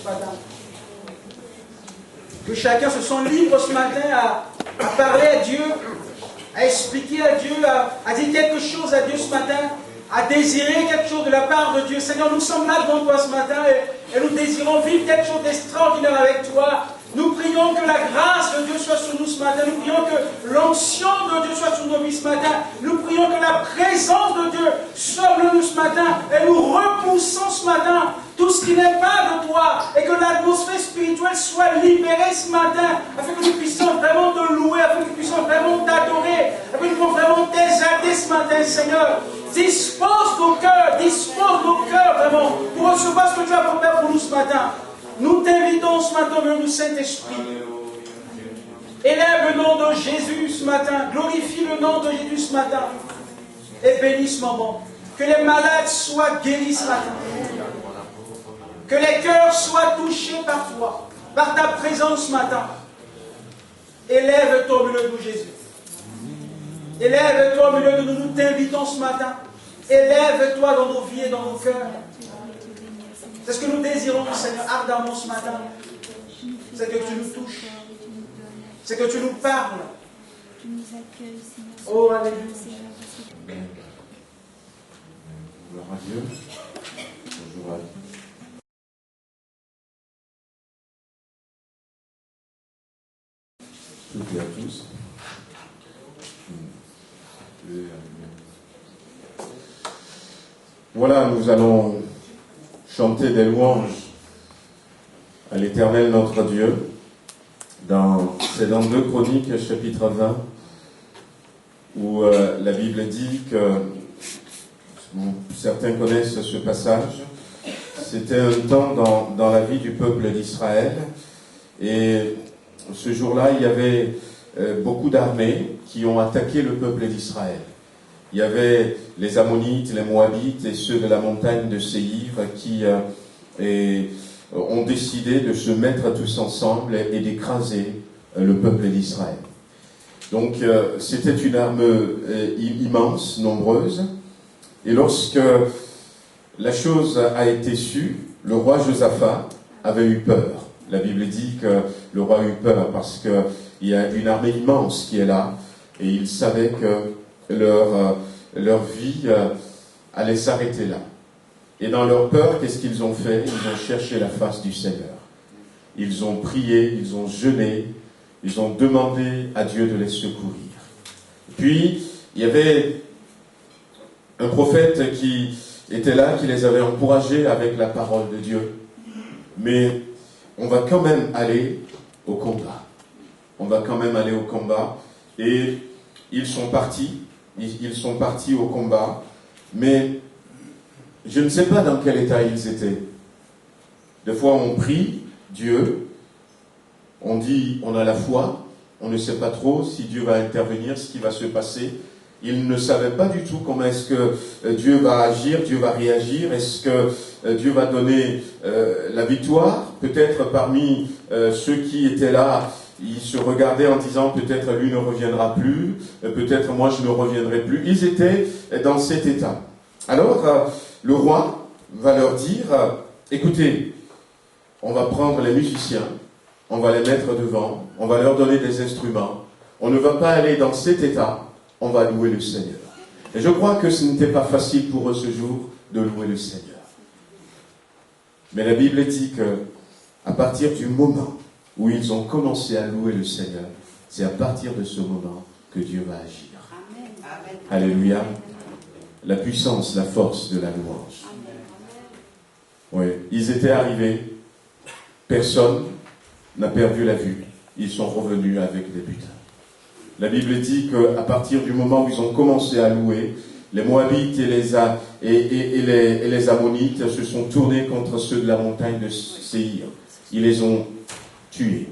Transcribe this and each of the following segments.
ce matin. Que chacun se sente libre ce matin à parler à Dieu, à expliquer à Dieu, à dire quelque chose à Dieu ce matin, à désirer quelque chose de la part de Dieu. Seigneur, nous sommes là devant toi ce matin et nous désirons vivre quelque chose d'extraordinaire avec toi. Nous prions que la grâce de Dieu soit sur nous ce matin. Nous prions que l'onction de Dieu soit sur nos vies ce matin. Nous prions que la présence de Dieu soit sur nous ce matin. Et nous repoussons ce matin tout ce qui n'est pas de toi. Et que l'atmosphère spirituelle soit libérée ce matin. Afin que nous puissions vraiment te louer. Afin que nous puissions vraiment t'adorer. Afin que nous puissions vraiment t'exalter ce matin, Seigneur. Dispose nos cœurs vraiment pour recevoir ce que tu as préparé pour nous ce matin. Nous t'invitons ce matin au nom du Saint-Esprit. Élève le nom de Jésus ce matin. Glorifie le nom de Jésus ce matin. Et bénis ce moment. Que les malades soient guéris ce matin. Que les cœurs soient touchés par toi, par ta présence ce matin. Élève-toi au milieu de nous, Jésus. Élève-toi au milieu de nous. Nous t'invitons ce matin. Élève-toi dans nos vies et dans nos cœurs. C'est ce que nous désirons, Seigneur, ardemment ce matin. C'est que tu nous touches. C'est que tu nous parles. Oh, alléluia. Gloire à Dieu. Bonjour à toutes et à tous. Voilà, nous allons chanter des louanges à l'Éternel notre Dieu. C'est dans 2 Chroniques, chapitre 20, où la Bible dit que, certains connaissent ce passage, c'était un temps dans la vie du peuple d'Israël, et ce jour-là, il y avait beaucoup d'armées qui ont attaqué le peuple d'Israël. Il y avait les Ammonites, les Moabites et ceux de la montagne de Séir qui ont décidé de se mettre tous ensemble et d'écraser le peuple d'Israël. Donc c'était une arme immense, nombreuse. Et lorsque la chose a été sue, le roi Josaphat avait eu peur. La Bible dit que le roi a eu peur parce qu'il y a une armée immense qui est là et il savait que leur vie allait s'arrêter là. Et dans leur peur, qu'est-ce qu'ils ont fait? Ils ont cherché la face du Seigneur. Ils ont prié, ils ont jeûné, ils ont demandé à Dieu de les secourir. Puis, il y avait un prophète qui était là, qui les avait encouragés avec la parole de Dieu. Mais on va quand même aller au combat. On va quand même aller au combat. Et ils sont partis au combat, mais je ne sais pas dans quel état ils étaient. Des fois on prie Dieu, on dit on a la foi, on ne sait pas trop si Dieu va intervenir, ce qui va se passer. Ils ne savaient pas du tout comment est-ce que Dieu va agir, Dieu va réagir, est-ce que Dieu va donner la victoire. Peut-être parmi ceux qui étaient là, ils se regardaient en disant peut-être lui ne reviendra plus, peut-être moi je ne reviendrai plus. Ils étaient dans cet état. Alors le roi va leur dire, écoutez, on va prendre les musiciens, on va les mettre devant, on va leur donner des instruments, on ne va pas aller dans cet état, on va louer le Seigneur. Et je crois que ce n'était pas facile pour eux ce jour de louer le Seigneur. Mais la Bible dit que à partir du moment où ils ont commencé à louer le Seigneur, c'est à partir de ce moment que Dieu va agir. Amen. Alléluia. La puissance, la force de la louange. Oui, ils étaient arrivés, personne n'a perdu la vue. Ils sont revenus avec des butins. La Bible dit qu'à partir du moment où ils ont commencé à louer, les Moabites et les Ammonites se sont tournés contre ceux de la montagne de Séir. Ils les ont tués.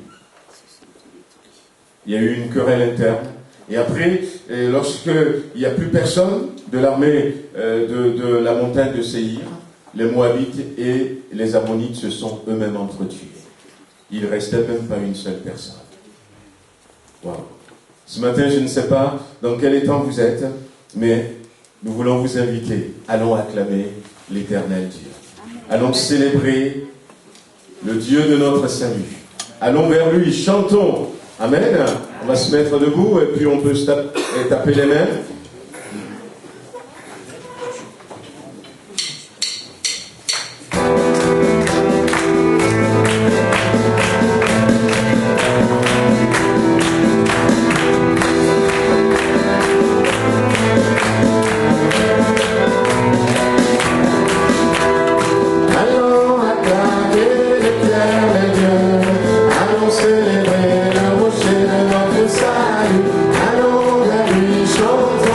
Il y a eu une querelle interne. Et après, lorsqu'il n'y a plus personne de l'armée de la montagne de Séir, les Moabites et les Ammonites se sont eux-mêmes entretués. Il ne restait même pas une seule personne. Wow. Ce matin, je ne sais pas dans quel état vous êtes, mais nous voulons vous inviter. Allons acclamer l'Éternel Dieu. Allons célébrer le Dieu de notre salut. Allons vers lui, chantons. Amen. On va se mettre debout et puis on peut se taper les mains. Célébrer le rocher de notre salut, allons vers lui chanter.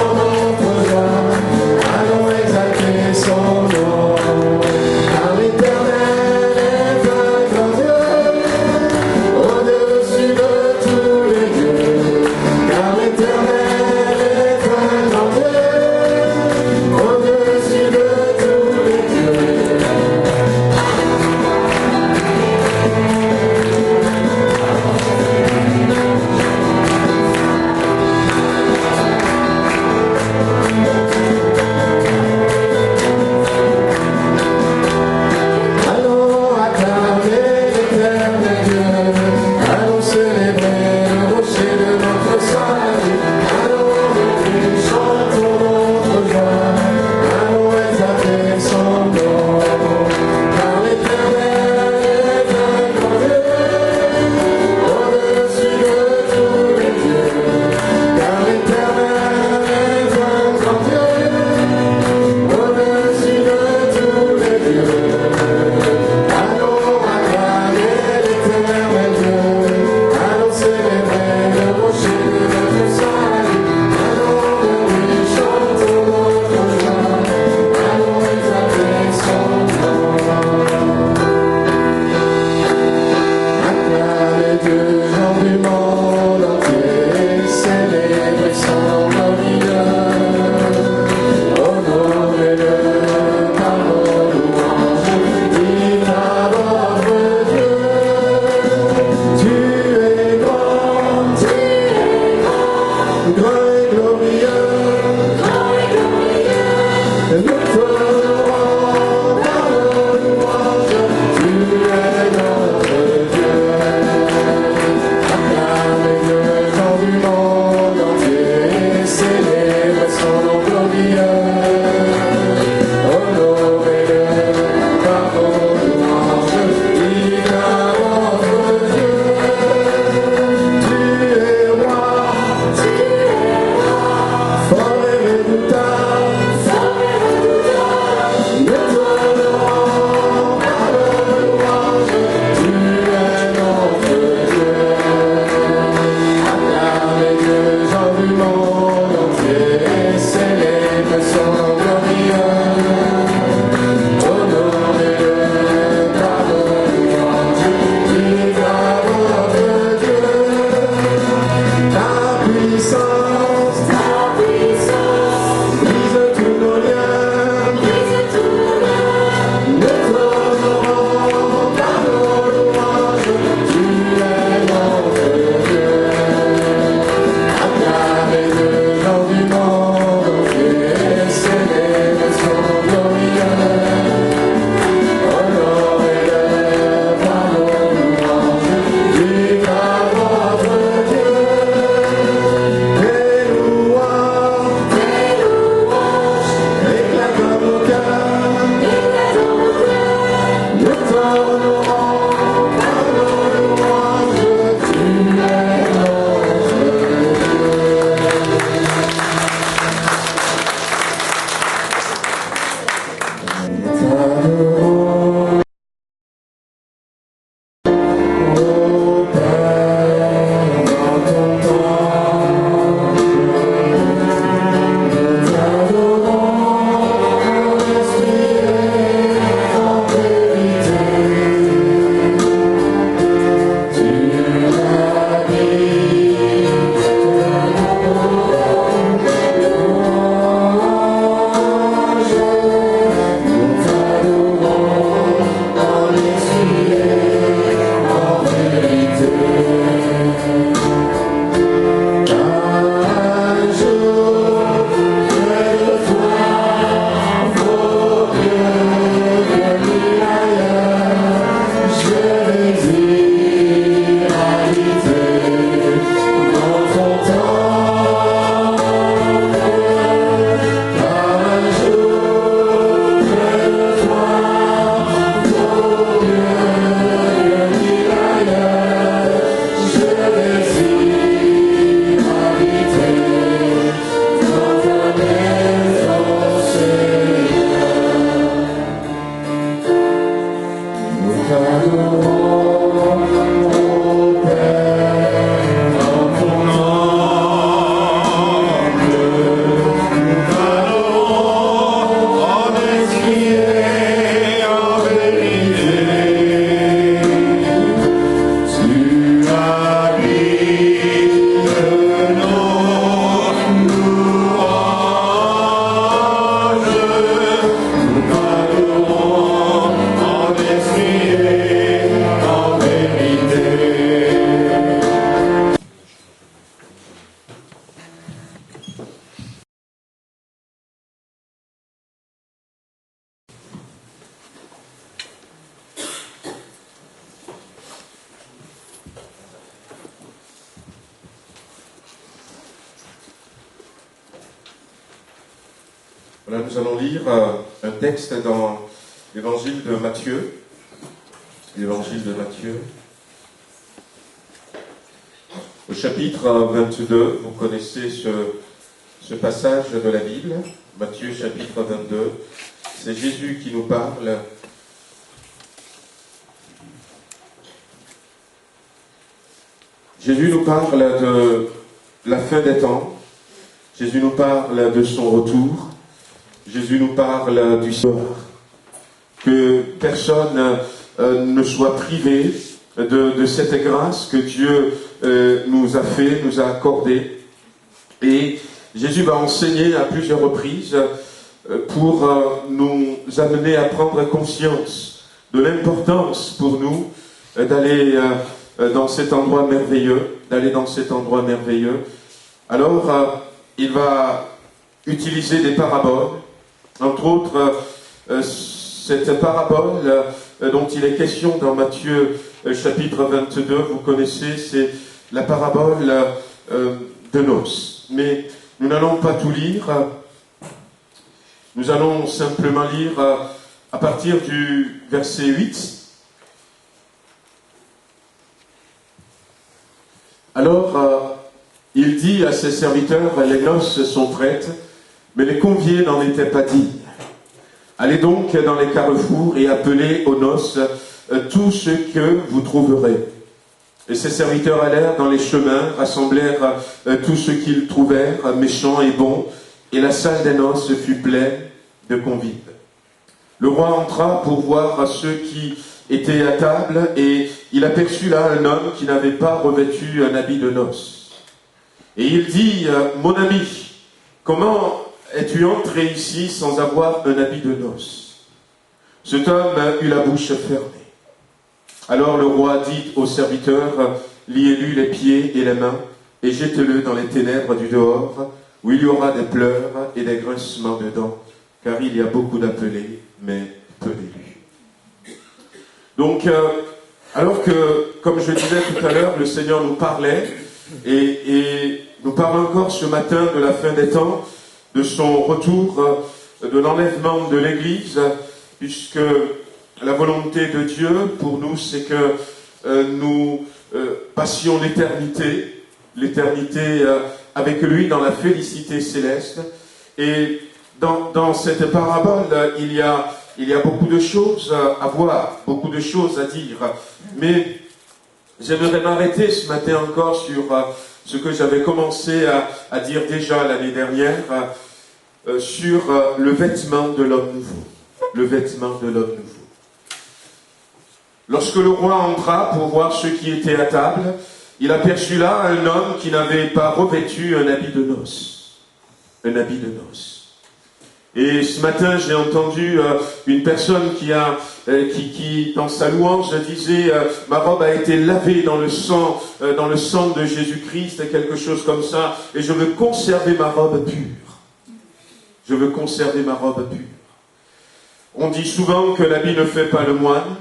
Là, nous allons lire un texte dans l'évangile de Matthieu. L'évangile de Matthieu. Au chapitre 22, vous connaissez ce passage de la Bible, Matthieu chapitre 22. C'est Jésus qui nous parle. Jésus nous parle de la fin des temps. Jésus nous parle de son retour. Jésus nous parle du sort. Que personne ne soit privé de cette grâce que Dieu nous a fait, nous a accordée. Et Jésus va enseigner à plusieurs reprises pour nous amener à prendre conscience de l'importance pour nous d'aller dans cet endroit merveilleux, Alors, il va utiliser des paraboles, entre autres, cette parabole dont il est question dans Matthieu chapitre 22, vous connaissez, c'est la parabole de noces. Mais nous n'allons pas tout lire, nous allons simplement lire à partir du verset 8. Alors, il dit à ses serviteurs, les noces sont prêtes, mais les conviés n'en étaient pas dignes. Allez donc dans les carrefours et appelez aux noces tout ce que vous trouverez. Et ses serviteurs allèrent dans les chemins, rassemblèrent tout ce qu'ils trouvèrent, méchants et bons, et la salle des noces fut pleine de convives. Le roi entra pour voir ceux qui étaient à table, et il aperçut là un homme qui n'avait pas revêtu un habit de noces. Et il dit, mon ami, comment es-tu entré ici sans avoir un habit de noces? Cet homme eut la bouche fermée. Alors le roi dit aux serviteurs, liez-lui les pieds et les mains, et jetez-le dans les ténèbres du dehors, où il y aura des pleurs et des grincements de dents, car il y a beaucoup d'appelés, mais peu d'élus. Donc, alors que, comme je disais tout à l'heure, le Seigneur nous parlait, et nous parle encore ce matin de la fin des temps, de son retour, de l'enlèvement de l'Église, puisque la volonté de Dieu pour nous, c'est que nous passions l'éternité avec lui dans la félicité céleste. Et dans cette parabole, il y a beaucoup de choses à voir, beaucoup de choses à dire. Mais j'aimerais m'arrêter ce matin encore sur ce que j'avais commencé à dire déjà l'année dernière, sur le vêtement de l'homme nouveau. Le vêtement de l'homme nouveau. Lorsque le roi entra pour voir ceux qui étaient à table, il aperçut là un homme qui n'avait pas revêtu un habit de noces. Un habit de noces. Et ce matin, j'ai entendu une personne qui dans sa louange, disait ma robe a été lavée dans le sang de Jésus-Christ, quelque chose comme ça, et je veux conserver ma robe pure. Je veux conserver ma robe pure. On dit souvent que l'habit ne fait pas le moine,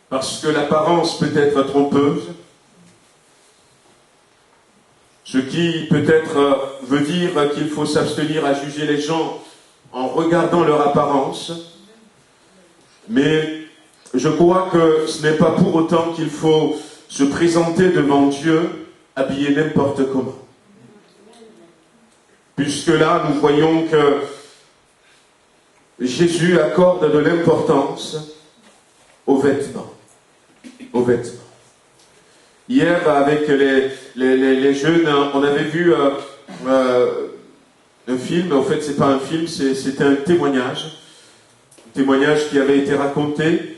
parce que l'apparence peut être trompeuse, ce qui peut-être veut dire qu'il faut s'abstenir à juger les gens en regardant leur apparence, mais je crois que ce n'est pas pour autant qu'il faut se présenter devant Dieu habillé n'importe comment. Puisque là, nous voyons que Jésus accorde de l'importance aux vêtements. Aux vêtements. Hier, avec les jeunes, on avait vu un film. En fait, c'est pas un film, c'était un témoignage. Un témoignage qui avait été raconté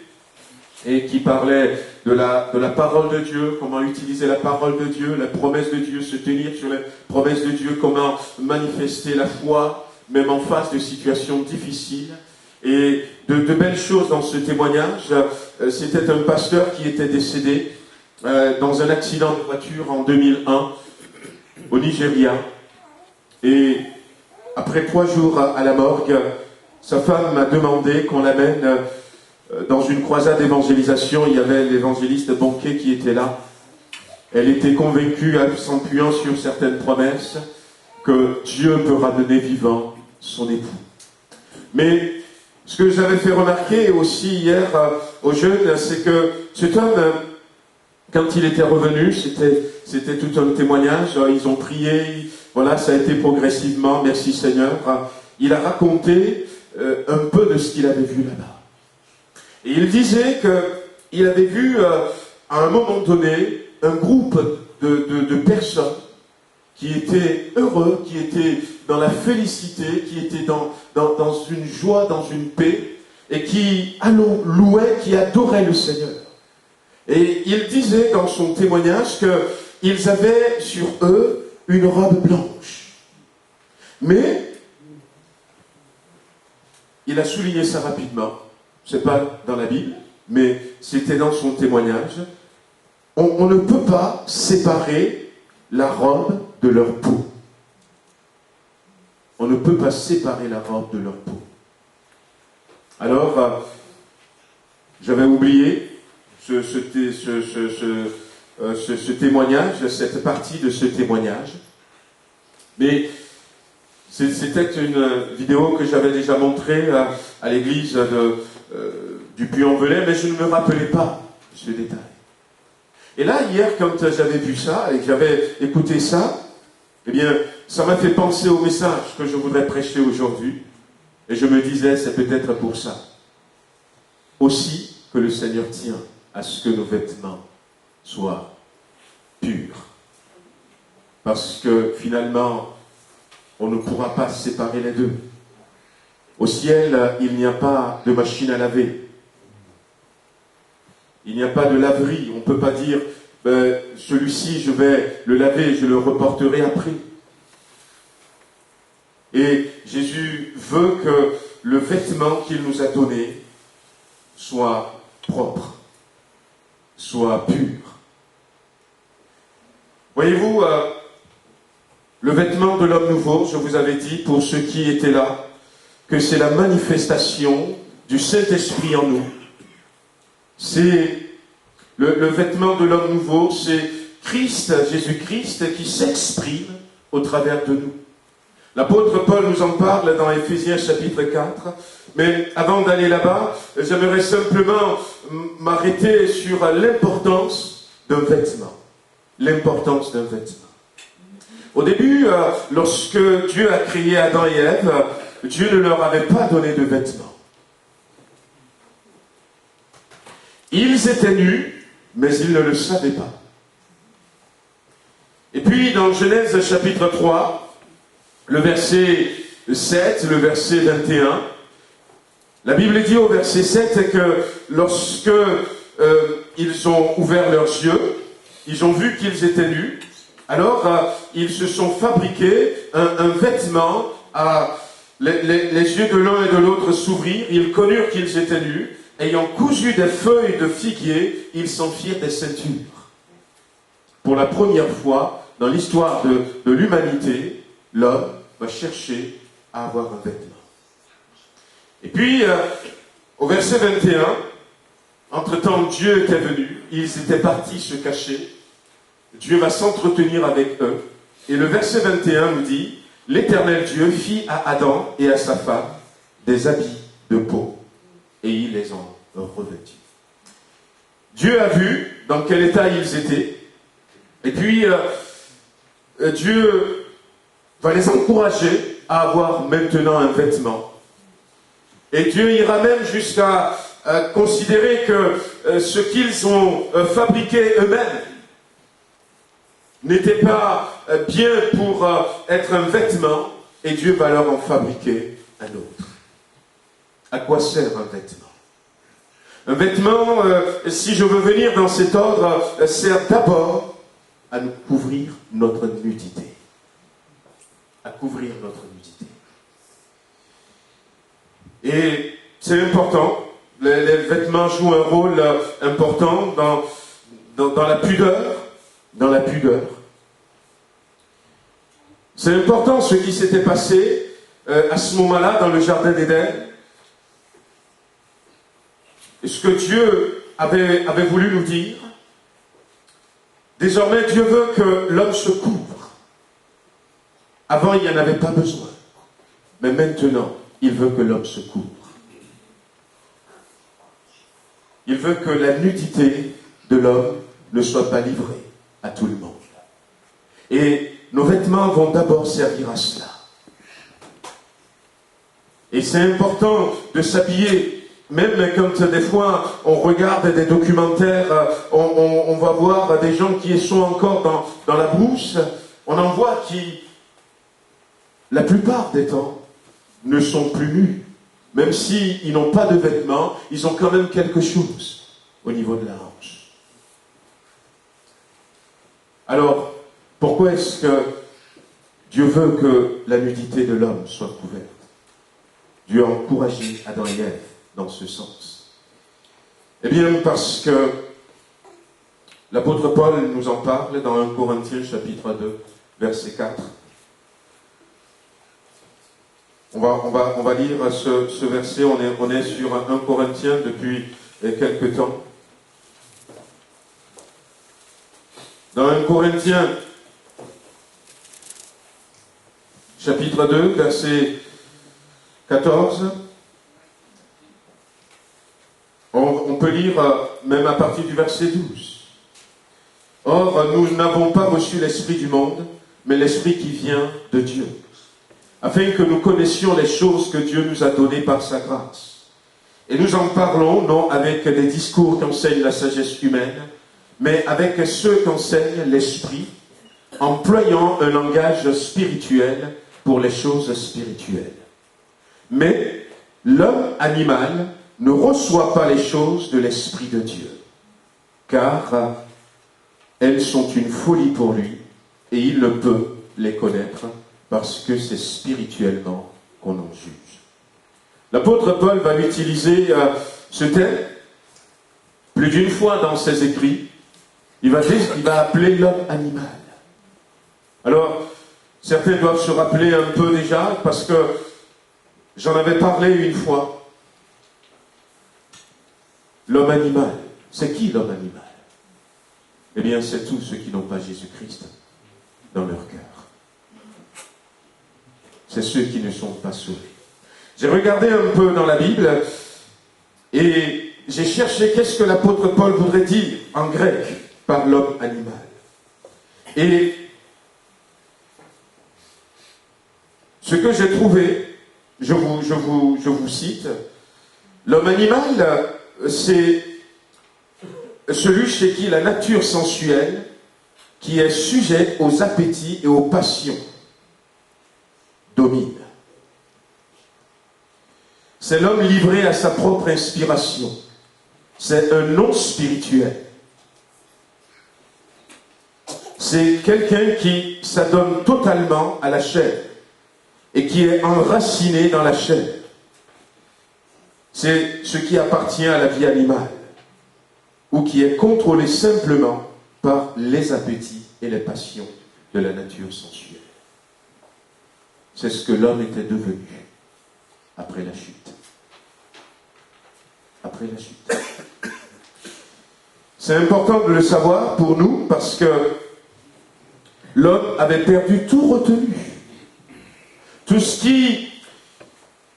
et qui parlait de la parole de Dieu, comment utiliser la parole de Dieu, la promesse de Dieu, se tenir sur les promesses de Dieu, comment manifester la foi, même en face de situations difficiles. Et de belles choses dans ce témoignage. C'était un pasteur qui était décédé dans un accident de voiture en 2001 au Nigeria. Et après 3 jours à la morgue, sa femme m'a demandé qu'on l'amène dans une croisade d'évangélisation. Il y avait l'évangéliste Bonquet qui était là. Elle était convaincue, s'appuyant sur certaines promesses, que Dieu peut ramener vivant son époux. Mais ce que j'avais fait remarquer aussi hier aux jeunes, c'est que cet homme, quand il était revenu, c'était tout un témoignage, ils ont prié, voilà, ça a été progressivement, merci Seigneur. Il a raconté un peu de ce qu'il avait vu là-bas. Et il disait qu'il avait vu à un moment donné un groupe de personnes qui étaient heureux, qui étaient dans la félicité, qui étaient dans une joie, dans une paix, et qui louaient, qui adoraient le Seigneur. Et il disait dans son témoignage qu'ils avaient sur eux une robe blanche. Mais, il a souligné ça rapidement, c'est pas dans la Bible, mais c'était dans son témoignage, on ne peut pas séparer la robe de leur peau. On ne peut pas séparer la robe de leur peau. Alors, j'avais oublié ce témoignage, cette partie de ce témoignage. Mais c'était une vidéo que j'avais déjà montrée à l'église du Puy-en-Velay, mais je ne me rappelais pas ce détail. Et là, hier, quand j'avais vu ça et que j'avais écouté ça, eh bien, ça m'a fait penser au message que je voudrais prêcher aujourd'hui. Et je me disais, c'est peut-être pour ça aussi que le Seigneur tient à ce que nos vêtements soient purs. Parce que finalement, on ne pourra pas séparer les deux. Au ciel, il n'y a pas de machine à laver. Il n'y a pas de laverie. On ne peut pas dire, celui-ci, je vais le laver, je le reporterai après. Et Jésus veut que le vêtement qu'il nous a donné soit propre, soit pur. Voyez-vous, le vêtement de l'homme nouveau, je vous avais dit, pour ceux qui étaient là, que c'est la manifestation du Saint-Esprit en nous. C'est le vêtement de l'homme nouveau, c'est Christ, Jésus-Christ, qui s'exprime au travers de nous. L'apôtre Paul nous en parle dans Éphésiens chapitre 4, mais avant d'aller là-bas, j'aimerais simplement m'arrêter sur l'importance d'un vêtement. L'importance d'un vêtement. Au début, lorsque Dieu a créé Adam et Ève, Dieu ne leur avait pas donné de vêtements. Ils étaient nus, mais ils ne le savaient pas. Et puis, dans Genèse chapitre 3, le verset 7, le verset 21, la Bible dit au verset 7 que lorsque ils ont ouvert leurs yeux, ils ont vu qu'ils étaient nus, alors ils se sont fabriqués un vêtement, les yeux de l'un et de l'autre s'ouvrirent, ils connurent qu'ils étaient nus, ayant cousu des feuilles de figuier, ils s'en firent des ceintures. Pour la première fois dans l'histoire de l'humanité, l'homme va chercher à avoir un vêtement. Et puis, au verset 21, entre-temps, Dieu était venu, ils étaient partis se cacher, Dieu va s'entretenir avec eux, et le verset 21 nous dit, l'Éternel Dieu fit à Adam et à sa femme des habits de peau, et il les en revêtit. Dieu a vu dans quel état ils étaient, et puis Dieu va les encourager à avoir maintenant un vêtement. Et Dieu ira même jusqu'à considérer que ce qu'ils ont fabriqué eux-mêmes n'était pas bien pour être un vêtement, et Dieu va leur en fabriquer un autre. À quoi sert un vêtement? Un vêtement, si je veux venir dans cet ordre, sert d'abord à nous couvrir notre nudité. À couvrir notre nudité. Et c'est important, les vêtements jouent un rôle important dans la pudeur, dans la pudeur. C'est important ce qui s'était passé à ce moment-là dans le jardin d'Éden. Et ce que Dieu avait voulu nous dire, désormais Dieu veut que l'homme se couvre. Avant, il n'y en avait pas besoin. Mais maintenant, il veut que l'homme se couvre. Il veut que la nudité de l'homme ne soit pas livrée à tout le monde. Et nos vêtements vont d'abord servir à cela. Et c'est important de s'habiller, même quand des fois on regarde des documentaires, on va voir des gens qui sont encore dans la brousse, on en voit qui, la plupart des temps, ne sont plus nus. Même s'ils n'ont pas de vêtements, ils ont quand même quelque chose au niveau de la hanche. Alors, pourquoi est-ce que Dieu veut que la nudité de l'homme soit couverte? Dieu a encouragé Adam et Ève dans ce sens. Eh bien, parce que l'apôtre Paul nous en parle dans 1 Corinthiens chapitre 2, verset 4. On va lire ce verset, on est sur 1 Corinthiens depuis quelque temps. Dans 1 Corinthiens, chapitre 2, verset 14, on peut lire même à partir du verset 12. Or, nous n'avons pas reçu l'esprit du monde, mais l'esprit qui vient de Dieu, afin que nous connaissions les choses que Dieu nous a données par sa grâce. Et nous en parlons, non avec des discours qu'enseigne la sagesse humaine, mais avec ceux qu'enseigne l'Esprit, employant un langage spirituel pour les choses spirituelles. Mais l'homme animal ne reçoit pas les choses de l'Esprit de Dieu, car elles sont une folie pour lui, et il ne peut les connaître, parce que c'est spirituellement qu'on en juge. L'apôtre Paul va utiliser ce thème plus d'une fois dans ses écrits. Il va appeler l'homme animal. Alors, certains doivent se rappeler un peu déjà, parce que j'en avais parlé une fois. L'homme animal. C'est qui l'homme animal? Eh bien, c'est tous ceux qui n'ont pas Jésus-Christ dans leur cœur. C'est ceux qui ne sont pas sauvés. J'ai regardé un peu dans la Bible et j'ai cherché qu'est-ce que l'apôtre Paul voudrait dire en grec par l'homme animal. Et ce que j'ai trouvé, je vous cite, l'homme animal, c'est celui chez qui la nature sensuelle, qui est sujet aux appétits et aux passions, domine. C'est l'homme livré à sa propre inspiration. C'est un non spirituel. C'est quelqu'un qui s'adonne totalement à la chair et qui est enraciné dans la chair. C'est ce qui appartient à la vie animale ou qui est contrôlé simplement par les appétits et les passions de la nature sensuelle. C'est ce que l'homme était devenu après la chute. Après la chute. C'est important de le savoir pour nous parce que l'homme avait perdu tout retenu. Tout ce qui,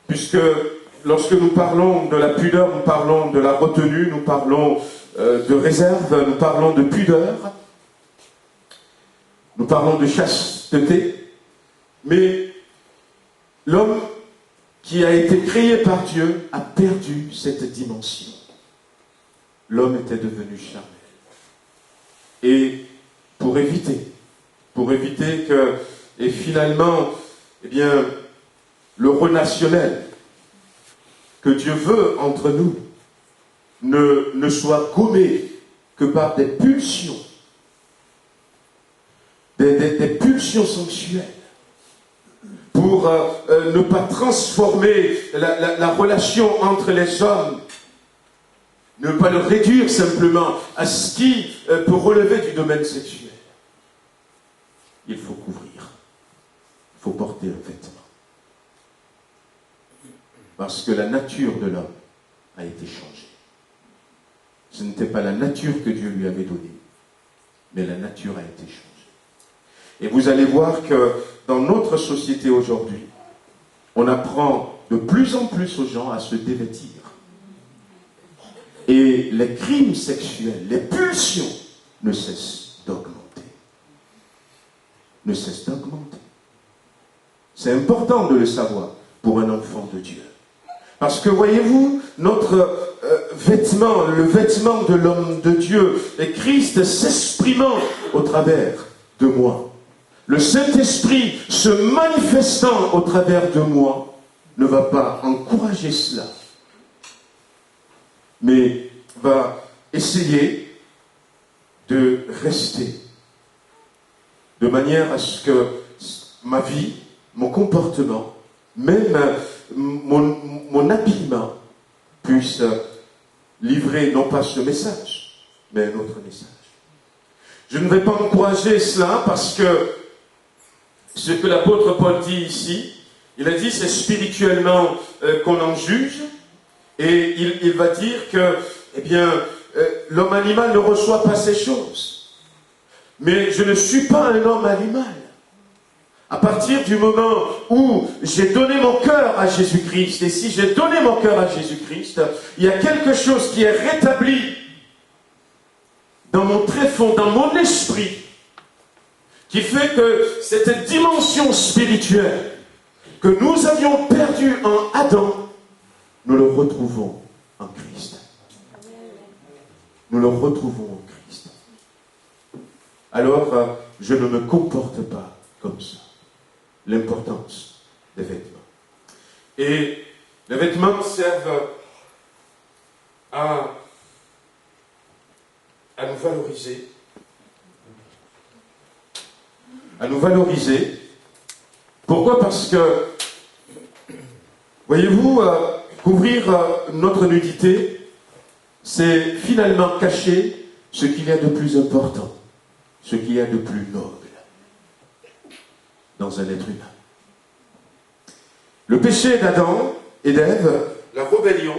puisque lorsque nous parlons de la pudeur, nous parlons de la retenue, nous parlons de réserve, nous parlons de pudeur, nous parlons de chasteté, mais l'homme qui a été créé par Dieu a perdu cette dimension. L'homme était devenu charnel. Et pour éviter que, et finalement, eh bien, le relationnel que Dieu veut entre nous ne soit gommé que par des pulsions, des pulsions sensuelles, pour ne pas transformer la relation entre les hommes, ne pas le réduire simplement à ce qui peut relever du domaine sexuel. Il faut couvrir, il faut porter un vêtement. Parce que la nature de l'homme a été changée. Ce n'était pas la nature que Dieu lui avait donnée, mais la nature a été changée. Et vous allez voir que dans notre société aujourd'hui, on apprend de plus en plus aux gens à se dévêtir. Et les crimes sexuels, les pulsions ne cessent d'augmenter. Ne cessent d'augmenter. C'est important de le savoir pour un enfant de Dieu. Parce que voyez-vous, notre vêtement, le vêtement de l'homme de Dieu, est Christ s'exprimant au travers de moi. Le Saint-Esprit se manifestant au travers de moi ne va pas encourager cela, mais va essayer de rester de manière à ce que ma vie, mon comportement, même mon habillement puisse livrer non pas ce message, mais un autre message. Je ne vais pas encourager cela parce que ce que l'apôtre Paul dit ici, il a dit c'est spirituellement qu'on en juge, et il va dire que, eh bien, l'homme animal ne reçoit pas ces choses. Mais je ne suis pas un homme animal. À partir du moment où j'ai donné mon cœur à Jésus-Christ, et si j'ai donné mon cœur à Jésus-Christ, il y a quelque chose qui est rétabli dans mon tréfonds, dans mon esprit, qui fait que cette dimension spirituelle que nous avions perdue en Adam, nous le retrouvons en Christ. Nous le retrouvons en Christ. Alors, je ne me comporte pas comme ça. L'importance des vêtements. Et les vêtements servent à nous valoriser. À nous valoriser. Pourquoi? Parce que, voyez-vous, couvrir notre nudité, c'est finalement cacher ce qu'il y a de plus important, ce qu'il y a de plus noble dans un être humain. Le péché d'Adam et d'Ève, la rébellion,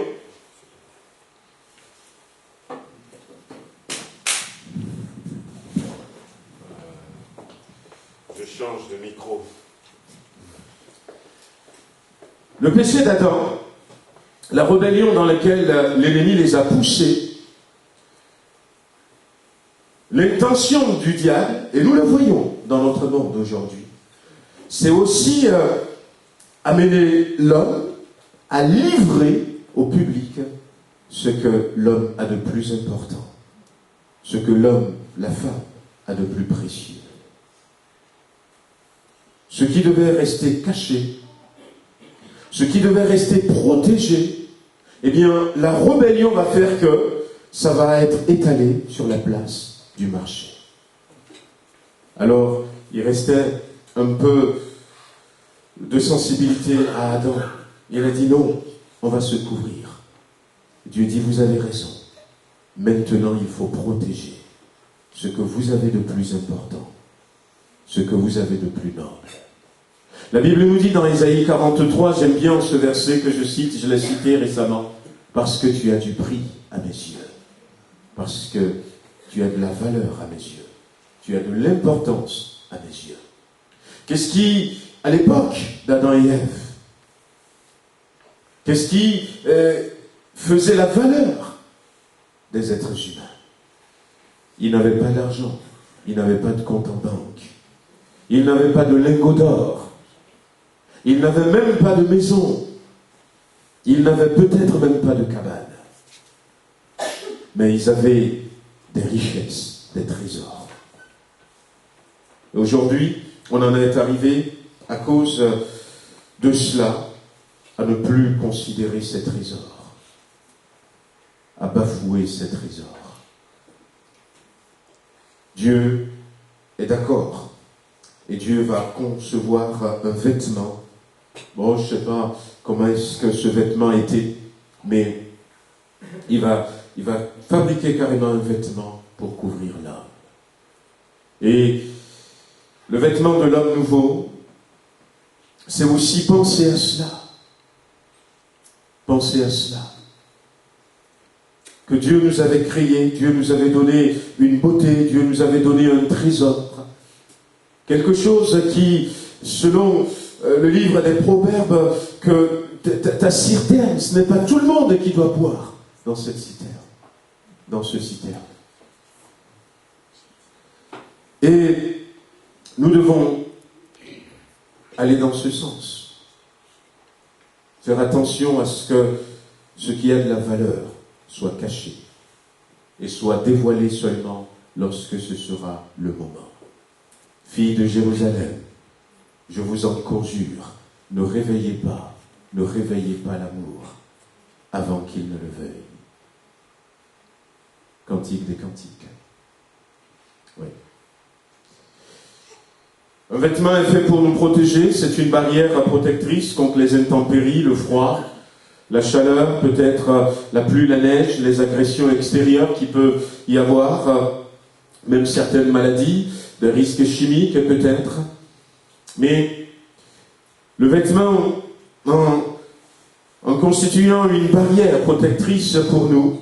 je change de micro. Le péché d'Adam, la rébellion dans laquelle l'ennemi les a poussés, l'intention du diable, et nous le voyons dans notre monde aujourd'hui, c'est aussi amener l'homme à livrer au public ce que l'homme a de plus important, ce que l'homme, la femme, a de plus précieux. Ce qui devait rester caché, ce qui devait rester protégé, eh bien, la rébellion va faire que ça va être étalé sur la place du marché. Alors, il restait un peu de sensibilité à Adam. Il a dit non, on va se couvrir. Dieu dit, vous avez raison. Maintenant, il faut protéger ce que vous avez de plus important, ce que vous avez de plus noble. La Bible nous dit dans Ésaïe 43, j'aime bien ce verset que je cite, je l'ai cité récemment, parce que tu as du prix à mes yeux, parce que tu as de la valeur à mes yeux, tu as de l'importance à mes yeux. Qu'est-ce qui, à l'époque d'Adam et Ève, qu'est-ce qui faisait la valeur des êtres humains? Ils n'avaient pas d'argent, ils n'avaient pas de compte en banque, ils n'avaient pas de lingots d'or, ils n'avaient même pas de maison, ils n'avaient peut-être même pas de cabane, mais ils avaient des richesses, des trésors. Et aujourd'hui, on en est arrivé, à cause de cela, à ne plus considérer ces trésors, à bafouer ces trésors. Dieu est d'accord, et Dieu va concevoir un vêtement. Bon, je ne sais pas comment est-ce que ce vêtement était, mais il va fabriquer carrément un vêtement pour couvrir l'homme. Et le vêtement de l'homme nouveau, c'est aussi penser à cela. Penser à cela. Que Dieu nous avait créé, Dieu nous avait donné une beauté, Dieu nous avait donné un trésor. Quelque chose qui, selon le livre des Proverbes, que ta citerne, ce n'est pas tout le monde qui doit boire dans cette citerne, dans ce citerne. Et nous devons aller dans ce sens. Faire attention à ce que ce qui a de la valeur soit caché et soit dévoilé seulement lorsque ce sera le moment. Filles de Jérusalem, je vous en conjure, ne réveillez pas l'amour avant qu'il ne le veuille. Cantique des cantiques. Oui. Un vêtement est fait pour nous protéger, c'est une barrière protectrice contre les intempéries, le froid, la chaleur, peut-être la pluie, la neige, les agressions extérieures qui peuvent y avoir, même certaines maladies, des risques chimiques peut-être. Mais le vêtement, en constituant une barrière protectrice pour nous,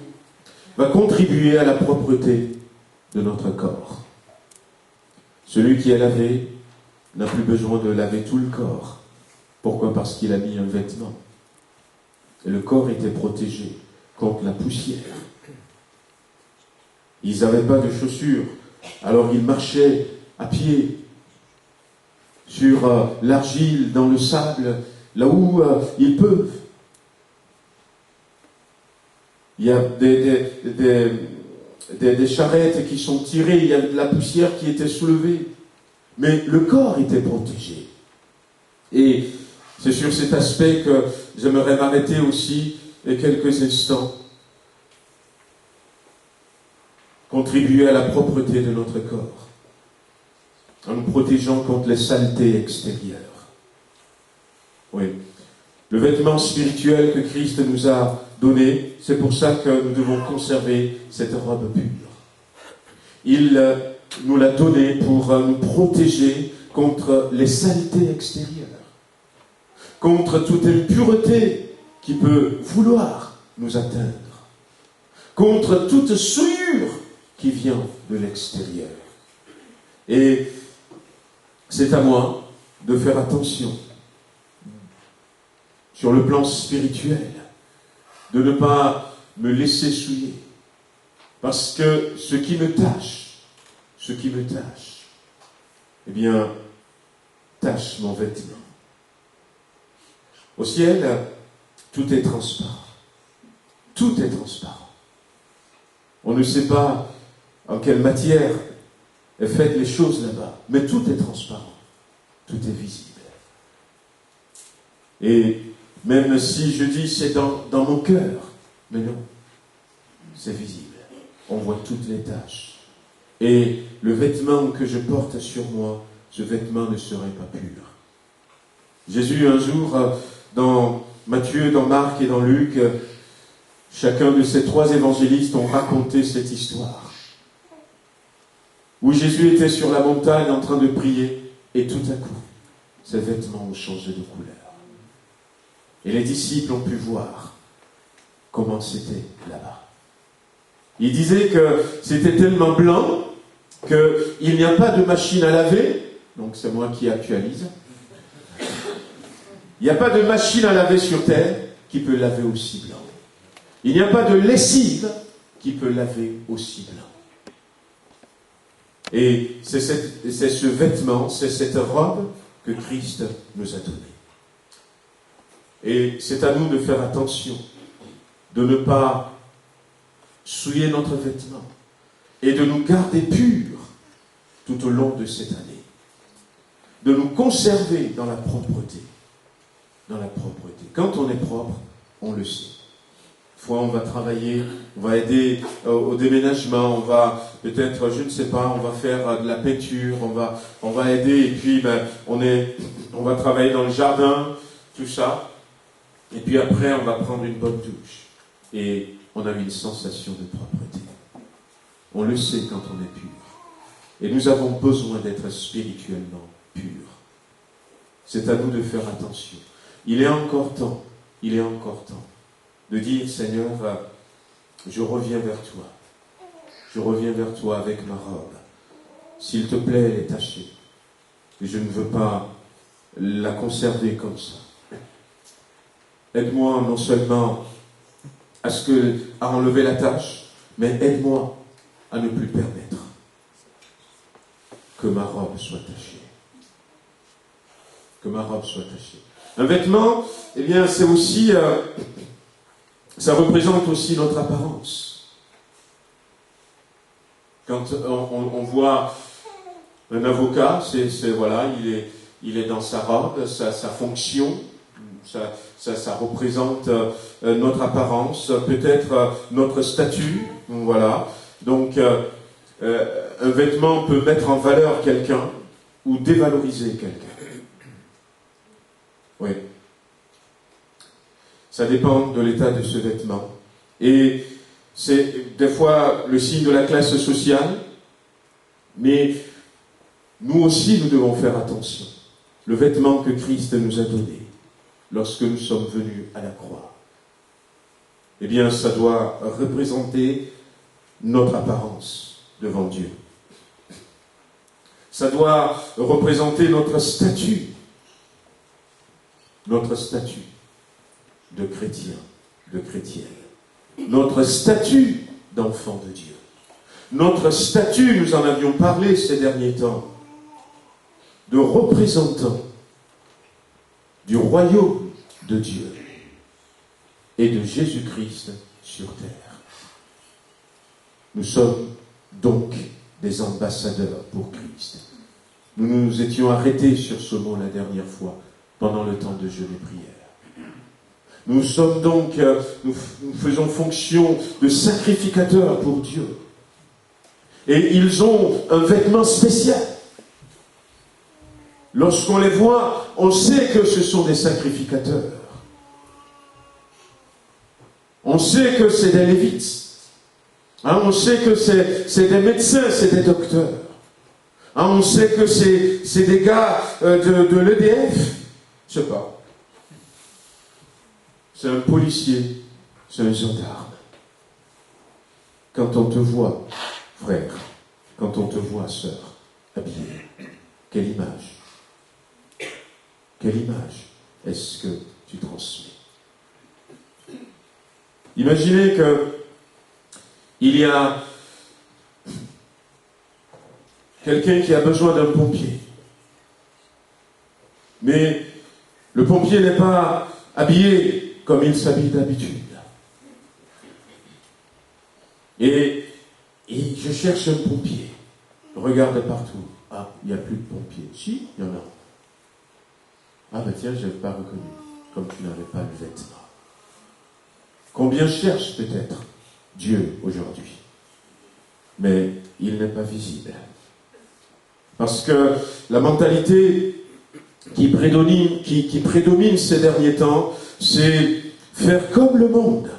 va contribuer à la propreté de notre corps. Celui qui est lavé n'a plus besoin de laver tout le corps. Pourquoi? Parce qu'il a mis un vêtement. Et le corps était protégé contre la poussière. Ils n'avaient pas de chaussures, alors ils marchaient à pied sur l'argile, dans le sable, là où ils peuvent. Il y a des charrettes qui sont tirées, il y a de la poussière qui était soulevée. Mais le corps était protégé. Et c'est sur cet aspect que j'aimerais m'arrêter aussi quelques instants. Contribuer à la propreté de notre corps, en nous protégeant contre les saletés extérieures. Oui. Le vêtement spirituel que Christ nous a donné, c'est pour ça que nous devons conserver cette robe pure. Il nous l'a donné pour nous protéger contre les saletés extérieures, contre toute impureté qui peut vouloir nous atteindre, contre toute souillure qui vient de l'extérieur. Et c'est à moi de faire attention sur le plan spirituel, de ne pas me laisser souiller, parce que ce qui me tâche, eh bien, tâche mon vêtement. Au ciel, tout est transparent. Tout est transparent. On ne sait pas en quelle matière est faites les choses là-bas, mais tout est transparent. Tout est visible. Et même si je dis c'est dans mon cœur, mais non, c'est visible. On voit toutes les taches. Et le vêtement que je porte sur moi, ce vêtement ne serait pas pur. Jésus, un jour, dans Matthieu, dans Marc et dans Luc, chacun de ces trois évangélistes ont raconté cette histoire. Où Jésus était sur la montagne en train de prier, et tout à coup, ses vêtements ont changé de couleur. Et les disciples ont pu voir comment c'était là-bas. Il disait que c'était tellement blanc qu'il n'y a pas de machine à laver, donc c'est moi qui actualise. Il n'y a pas de machine à laver sur terre qui peut laver aussi blanc. Il n'y a pas de lessive qui peut laver aussi blanc. Et c'est ce vêtement, c'est cette robe que Christ nous a donnée. Et c'est à nous de faire attention, de ne pas souiller notre vêtement et de nous garder purs tout au long de cette année. De nous conserver dans la propreté. Dans la propreté. Quand on est propre, on le sait. Fois on va travailler, on va aider au déménagement, on va peut-être, je ne sais pas, on va faire de la peinture, on va aider et puis on va travailler dans le jardin, tout ça. Et puis après, on va prendre une bonne douche. Et on a une sensation de propreté. On le sait quand on est pur. Et nous avons besoin d'être spirituellement purs. C'est à nous de faire attention. Il est encore temps de dire, Seigneur, je reviens vers toi. Je reviens vers toi avec ma robe. S'il te plaît, elle est tachée. Et je ne veux pas la conserver comme ça. Aide-moi non seulement à enlever la tâche, mais aide-moi à ne plus permettre que ma robe soit tachée. Que ma robe soit tachée. Un vêtement, eh bien, c'est aussi, ça représente aussi notre apparence. Quand on voit un avocat, voilà, il est dans sa robe, sa fonction, ça représente notre apparence, peut-être notre statut, voilà. Donc, un vêtement peut mettre en valeur quelqu'un ou dévaloriser quelqu'un. Oui. Ça dépend de l'état de ce vêtement. Et c'est des fois le signe de la classe sociale, mais nous aussi, nous devons faire attention. Le vêtement que Christ nous a donné lorsque nous sommes venus à la croix, eh bien, ça doit représenter notre apparence devant Dieu. Ça doit représenter notre statut de chrétien, de chrétienne, notre statut d'enfant de Dieu, notre statut, nous en avions parlé ces derniers temps, de représentant du royaume de Dieu et de Jésus-Christ sur terre. Nous sommes donc des ambassadeurs pour Christ. Nous nous étions arrêtés sur ce mot la dernière fois, pendant le temps de jeûne et prière. Nous sommes donc, nous faisons fonction de sacrificateurs pour Dieu. Et ils ont un vêtement spécial. Lorsqu'on les voit, on sait que ce sont des sacrificateurs. On sait que c'est des lévites. On sait que c'est des médecins, c'est des docteurs. On sait que c'est des gars de l'EDF. Je sais pas. C'est un policier, c'est un gendarme. Quand on te voit, frère, quand on te voit, sœur, habillé, quelle image est-ce que tu transmets? Imaginez que il y a quelqu'un qui a besoin d'un pompier. Mais le pompier n'est pas habillé comme il s'habille d'habitude. Et je cherche un pompier. Je regarde partout. Ah, il n'y a plus de pompiers. Si, il y en a. Ah ben tiens, je n'avais pas reconnu. Comme tu n'avais pas le vêtement. Combien cherche peut-être Dieu aujourd'hui? Mais il n'est pas visible. Parce que la mentalité qui prédomine ces derniers temps, c'est faire comme le monde.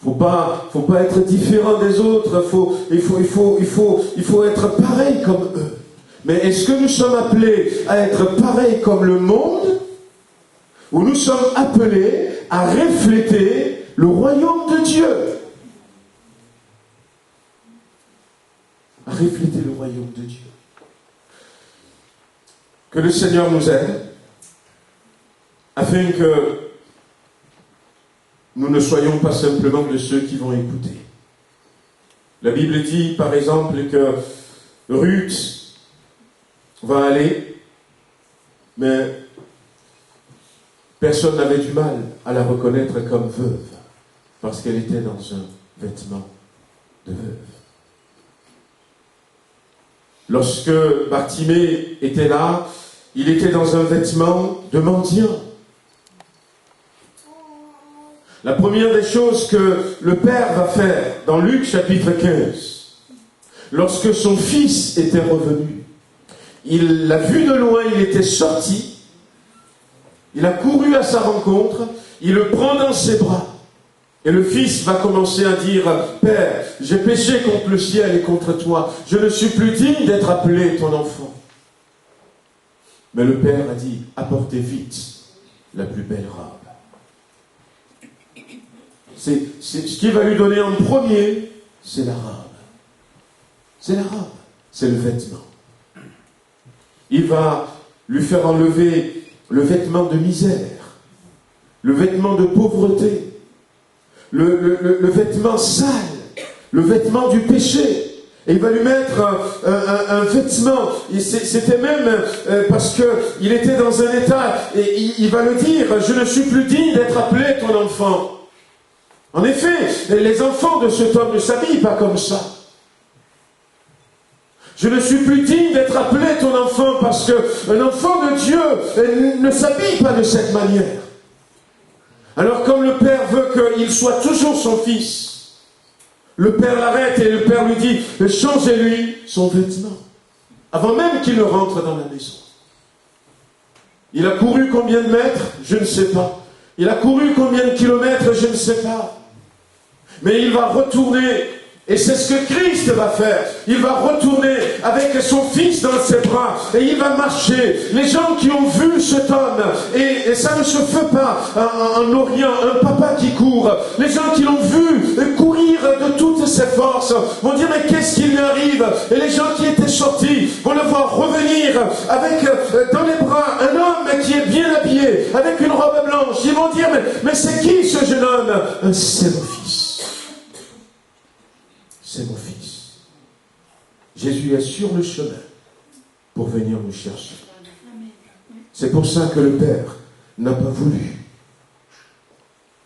Faut pas être différent des autres, il faut être pareil comme eux. Mais est-ce que nous sommes appelés à être pareil comme le monde, ou nous sommes appelés à refléter le royaume de Dieu? À refléter le royaume de Dieu. Que le Seigneur nous aide, afin que nous ne soyons pas simplement de ceux qui vont écouter. La Bible dit, par exemple, que Ruth va aller, mais personne n'avait du mal à la reconnaître comme veuve, parce qu'elle était dans un vêtement de veuve. Lorsque Bartimée était là, il était dans un vêtement de mendiant. La première des choses que le Père va faire dans Luc chapitre 15, lorsque son fils était revenu, il l'a vu de loin, il était sorti, il a couru à sa rencontre, il le prend dans ses bras, et le fils va commencer à dire, « Père, j'ai péché contre le ciel et contre toi, je ne suis plus digne d'être appelé ton enfant. » Mais le Père a dit, « Apportez vite la plus belle robe. » C'est ce qu'il va lui donner en premier, c'est la robe. C'est la robe, c'est le vêtement. il va lui faire enlever le vêtement de misère, le vêtement de pauvreté, le vêtement sale, le vêtement du péché. Et il va lui mettre un vêtement. C'était même parce qu'il était dans un état, et il va le dire, je ne suis plus digne d'être appelé ton enfant. En effet, les enfants de cet homme ne s'habillent pas comme ça. Je ne suis plus digne d'être appelé ton enfant parce qu'un enfant de Dieu ne s'habille pas de cette manière. Alors comme le Père veut qu'il soit toujours son fils, le Père l'arrête et le Père lui dit, changez-lui son vêtement. Avant même qu'il ne rentre dans la maison. Il a couru combien de mètres? Je ne sais pas. Il a couru combien de kilomètres? Je ne sais pas. Mais il va retourner. Et c'est ce que Christ va faire. Il va retourner avec son fils dans ses bras et il va marcher. Les gens qui ont vu cet homme, et ça ne se fait pas en Orient, un papa qui court. Les gens qui l'ont vu courir de toutes ses forces vont dire mais qu'est-ce qui lui arrive? Et les gens qui étaient sortis vont le voir revenir avec dans les bras un homme qui est bien habillé, avec une robe blanche. Ils vont dire mais c'est qui ce jeune homme? C'est mon fils. C'est mon fils. Jésus est sur le chemin pour venir nous chercher. C'est pour ça que le Père n'a pas voulu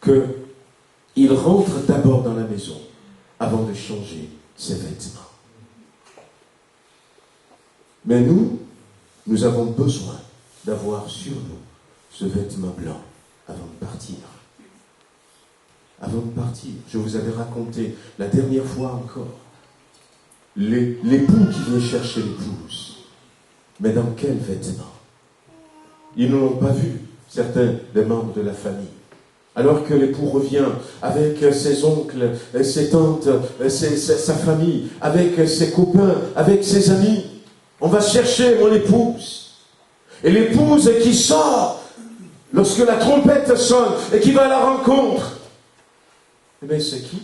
qu'il rentre d'abord dans la maison avant de changer ses vêtements. Mais nous avons besoin d'avoir sur nous ce vêtement blanc avant de partir. Avant de partir, je vous avais raconté la dernière fois encore l'époux qui vient chercher l'épouse. Mais dans quel vêtement? Ils ne l'ont pas vu, certains des membres de la famille. Alors que l'époux revient avec ses oncles, ses tantes, sa famille, avec ses copains, avec ses amis. On va chercher mon épouse. Et l'épouse qui sort lorsque la trompette sonne et qui va à la rencontre. Eh bien, c'est qui?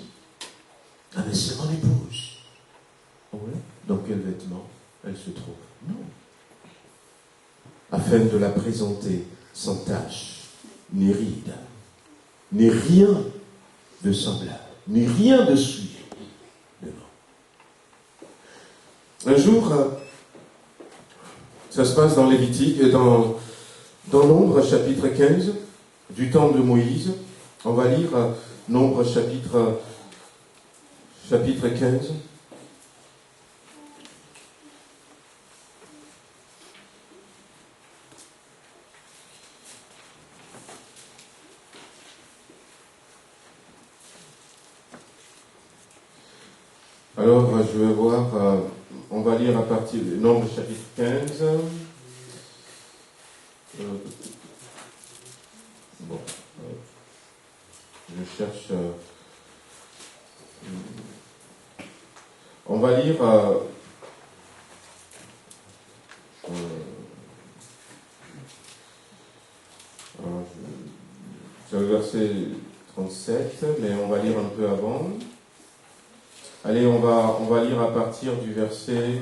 Ah, mais c'est mon épouse. Oh ouais? Dans quel vêtement elle se trouve? Non. Afin de la présenter sans tache, ni ride, ni rien de semblable, ni rien de souillé. Un jour, ça se passe dans Lévitique, dans Nombre, chapitre 15, du temps de Moïse. On va lire Nombre, chapitre 15. Alors, je vais voir, on va lire à partir du Nombre, chapitre 15. Bon, je cherche. On va lire. C'est le verset 37, mais on va lire un peu avant. Allez, on va lire à partir du verset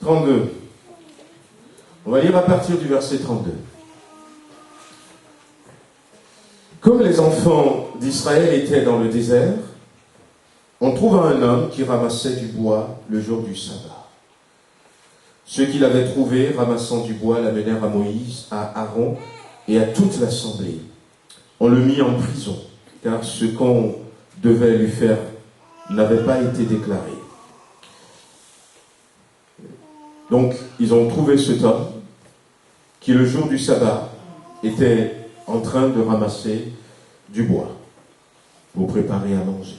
32. On va lire à partir du verset 32. Comme les enfants d'Israël étaient dans le désert, on trouva un homme qui ramassait du bois le jour du sabbat. Ceux qui l'avaient trouvé ramassant du bois l'amenèrent à Moïse, à Aaron et à toute l'assemblée. On le mit en prison, car ce qu'on devait lui faire n'avait pas été déclaré. Donc, ils ont trouvé cet homme qui, le jour du sabbat, était en train de ramasser du bois pour préparer à manger.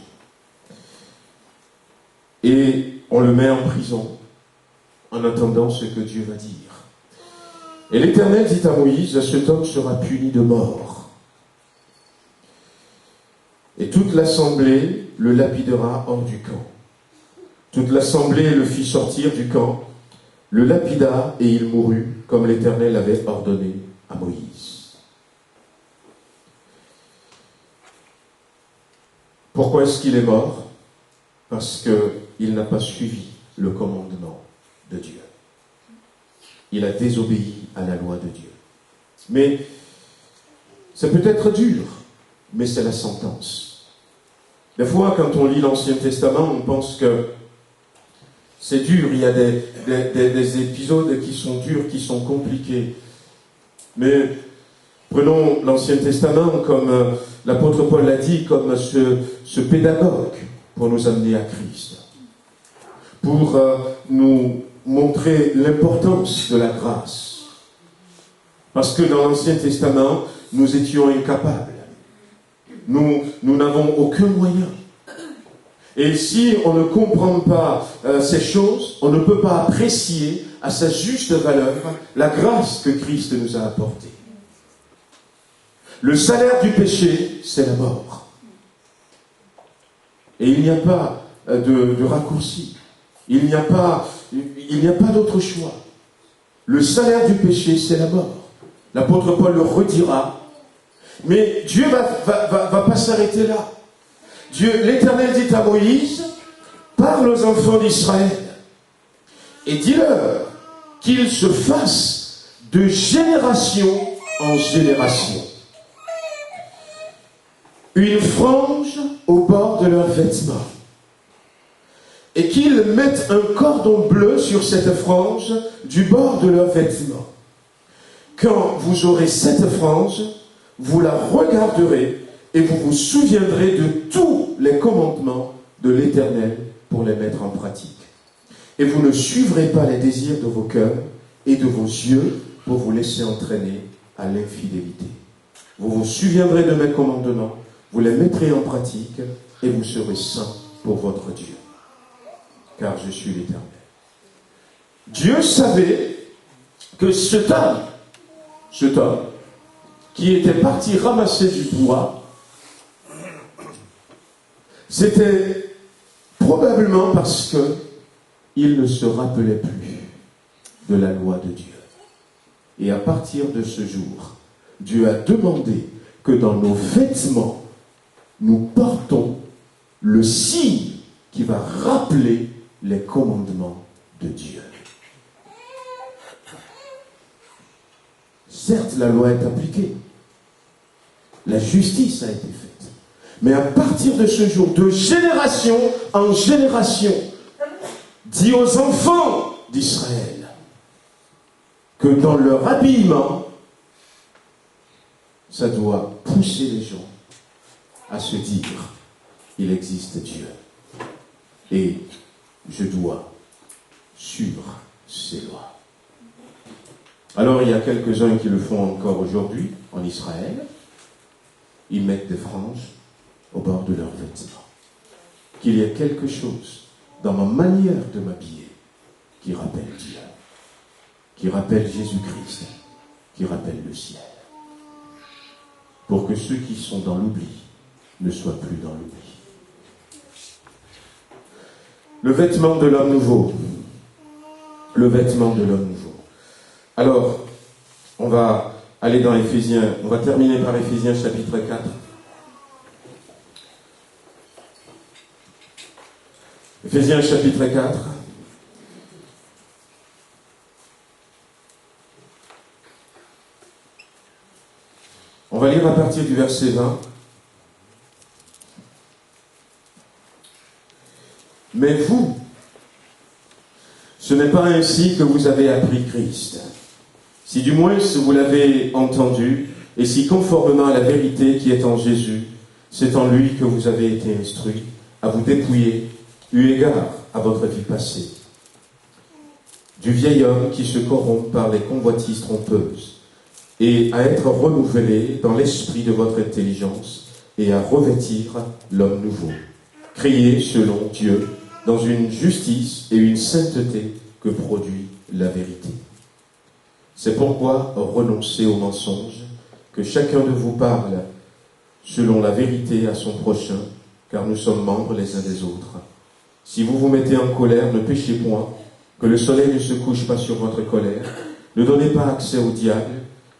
Et on le met en prison en attendant ce que Dieu va dire. Et l'Éternel dit à Moïse, cet homme sera puni de mort. Et toute l'assemblée le lapidera hors du camp. Toute l'assemblée le fit sortir du camp, le lapida et il mourut, comme l'Éternel avait ordonné à Moïse. Pourquoi est-ce qu'il est mort? Parce que il n'a pas suivi le commandement de Dieu. Il a désobéi à la loi de Dieu. Mais c'est peut-être dur, mais c'est la sentence. Des fois, quand on lit l'Ancien Testament, on pense que c'est dur, il y a des épisodes qui sont durs, qui sont compliqués. Mais prenons l'Ancien Testament comme l'apôtre Paul l'a dit, comme ce pédagogue pour nous amener à Christ. Pour nous montrer l'importance de la grâce. Parce que dans l'Ancien Testament, nous étions incapables. Nous n'avons aucun moyen. Et si on ne comprend pas ces choses, on ne peut pas apprécier à sa juste valeur la grâce que Christ nous a apportée. Le salaire du péché, c'est la mort. Et il n'y a pas de raccourci. Il n'y a pas d'autre choix. Le salaire du péché, c'est la mort. L'apôtre Paul le redira. Mais Dieu va pas s'arrêter là. L'Éternel dit à Moïse, parle aux enfants d'Israël et dis-leur qu'ils se fassent de génération en génération une frange au bord de leurs vêtements et qu'ils mettent un cordon bleu sur cette frange du bord de leurs vêtements. Quand vous aurez cette frange, vous la regarderez et vous vous souviendrez de tous les commandements de l'Éternel pour les mettre en pratique. Et vous ne suivrez pas les désirs de vos cœurs et de vos yeux pour vous laisser entraîner à l'infidélité. Vous vous souviendrez de mes commandements, vous les mettrez en pratique et vous serez saints pour votre Dieu. Car je suis l'Éternel. Dieu savait que cet homme qui était parti ramasser du bois, c'était probablement parce qu'il ne se rappelait plus de la loi de Dieu. Et à partir de ce jour, Dieu a demandé que dans nos vêtements, nous portons le signe qui va rappeler les commandements de Dieu. Certes, la loi est appliquée. La justice a été faite. Mais à partir de ce jour, de génération en génération, dit aux enfants d'Israël que dans leur habillement, ça doit pousser les gens à se dire, il existe Dieu. Et je dois suivre ses lois. Alors il y a quelques-uns qui le font encore aujourd'hui en Israël. Ils mettent des franges au bord de leurs vêtements. Qu'il y ait quelque chose dans ma manière de m'habiller qui rappelle Dieu, qui rappelle Jésus-Christ, qui rappelle le ciel. Pour que ceux qui sont dans l'oubli ne soient plus dans l'oubli. Le vêtement de l'homme nouveau. Le vêtement de l'homme nouveau. Alors, on va aller dans Éphésiens, on va terminer par Éphésiens chapitre 4. Éphésiens chapitre 4. On va lire à partir du verset 20. Mais vous, ce n'est pas ainsi que vous avez appris Christ. Si du moins vous l'avez entendu, et si conformément à la vérité qui est en Jésus, c'est en lui que vous avez été instruits, à vous dépouiller, eu égard à votre vie passée, du vieil homme qui se corrompt par les convoitises trompeuses, et à être renouvelé dans l'esprit de votre intelligence, et à revêtir l'homme nouveau, créé selon Dieu, dans une justice et une sainteté que produit la vérité. C'est pourquoi renoncez aux mensonges, que chacun de vous parle selon la vérité à son prochain, car nous sommes membres les uns des autres. Si vous vous mettez en colère, ne péchez point, que le soleil ne se couche pas sur votre colère, ne donnez pas accès au diable,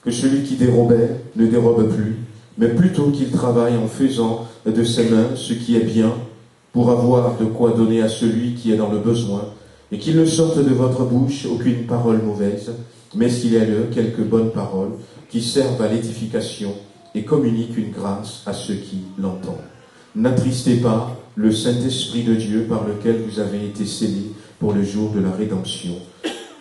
que celui qui dérobait ne dérobe plus, mais plutôt qu'il travaille en faisant de ses mains ce qui est bien, pour avoir de quoi donner à celui qui est dans le besoin, et qu'il ne sorte de votre bouche aucune parole mauvaise, mais qu'il y ait là quelques bonnes paroles qui servent à l'édification et communiquent une grâce à ceux qui l'entendent. N'attristez pas le Saint-Esprit de Dieu par lequel vous avez été scellés pour le jour de la rédemption,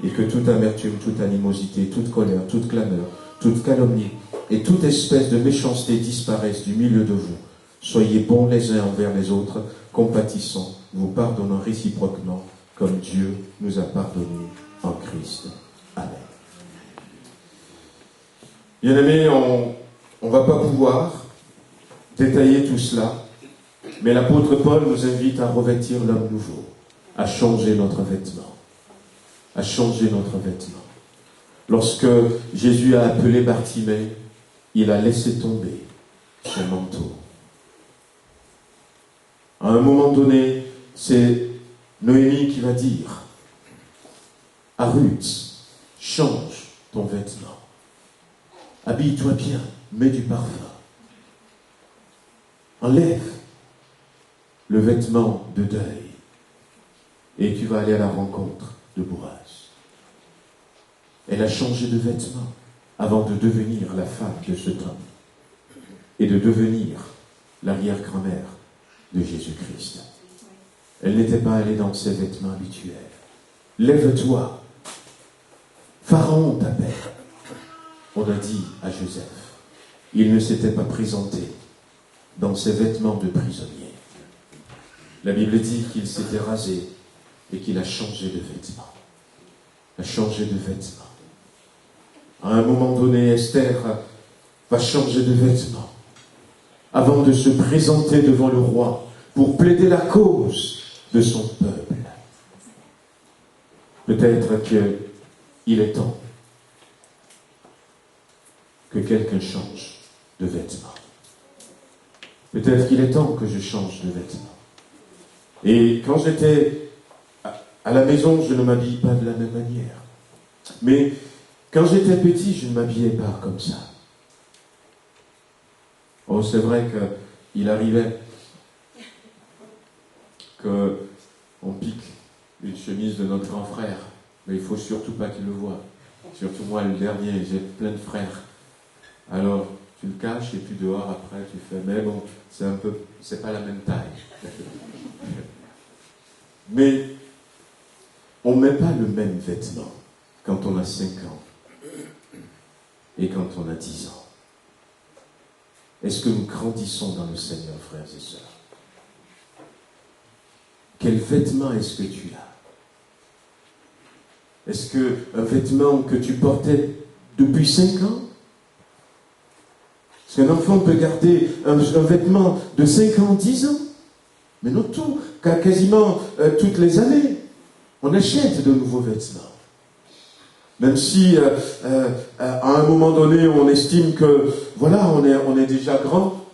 et que toute amertume, toute animosité, toute colère, toute clameur, toute calomnie et toute espèce de méchanceté disparaissent du milieu de vous. Soyez bons les uns envers les autres, compatissants, vous pardonnant réciproquement, comme Dieu nous a pardonné en Christ. Amen. Bien-aimés, on ne va pas pouvoir détailler tout cela, mais l'apôtre Paul nous invite à revêtir l'homme nouveau, à changer notre vêtement, à changer notre vêtement. Lorsque Jésus a appelé Bartimée, il a laissé tomber son manteau. À un moment donné, c'est Noémie qui va dire à Ruth, change ton vêtement, habille-toi bien, mets du parfum, enlève le vêtement de deuil et tu vas aller à la rencontre de Boaz. Elle a changé de vêtements avant de devenir la femme de cet homme et de devenir l'arrière-grand-mère de Jésus-Christ. Elle n'était pas allée dans ses vêtements habituels. Lève-toi, Pharaon t'appelle. On a dit à Joseph, il ne s'était pas présenté dans ses vêtements de prisonnier. La Bible dit qu'il s'était rasé et qu'il a changé de vêtements. A changé de vêtements. À un moment donné, Esther va changer de vêtements avant de se présenter devant le roi pour plaider la cause de son peuple. Peut-être qu'il est temps que quelqu'un change de vêtements. Peut-être qu'il est temps que je change de vêtements. Et quand j'étais à la maison, je ne m'habille pas de la même manière. Mais quand j'étais petit, je ne m'habillais pas comme ça. Oh, c'est vrai qu'il arrivait qu'on pique une chemise de notre grand frère, mais il ne faut surtout pas qu'il le voie. Surtout moi, le dernier, j'ai plein de frères. Alors, tu le caches et puis dehors, après, tu fais, mais bon, c'est pas la même taille. Mais on ne met pas le même vêtement quand on a 5 ans et quand on a 10 ans. Est-ce que nous grandissons dans le Seigneur, frères et sœurs? Quel vêtement est-ce que tu as? Est-ce qu'un vêtement que tu portais depuis 5 ans? Est-ce qu'un enfant peut garder un vêtement de 5 ans, 10 ans? Mais non, quasiment toutes les années, on achète de nouveaux vêtements. Même si, à un moment donné, on estime que, voilà, on est déjà grand,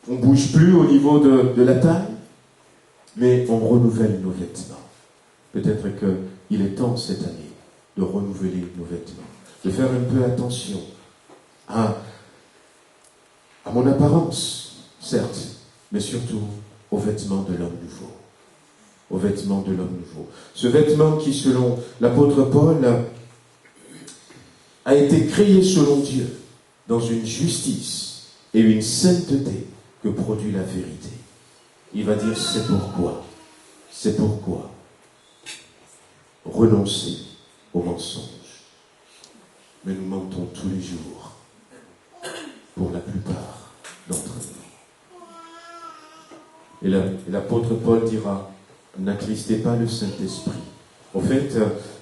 on ne bouge plus au niveau de la taille, mais on renouvelle nos vêtements. Peut-être qu'il est temps cette année de renouveler nos vêtements, de faire un peu attention à mon apparence, certes, mais surtout aux vêtements de l'homme nouveau. Aux vêtements de l'homme nouveau. Ce vêtement qui, selon l'apôtre Paul, a été créé selon Dieu dans une justice et une sainteté que produit la vérité. Il va dire, c'est pourquoi renoncer au mensonge. Mais nous mentons tous les jours, pour la plupart d'entre nous. Et l'apôtre Paul dira, n'attristez pas le Saint-Esprit. Au fait,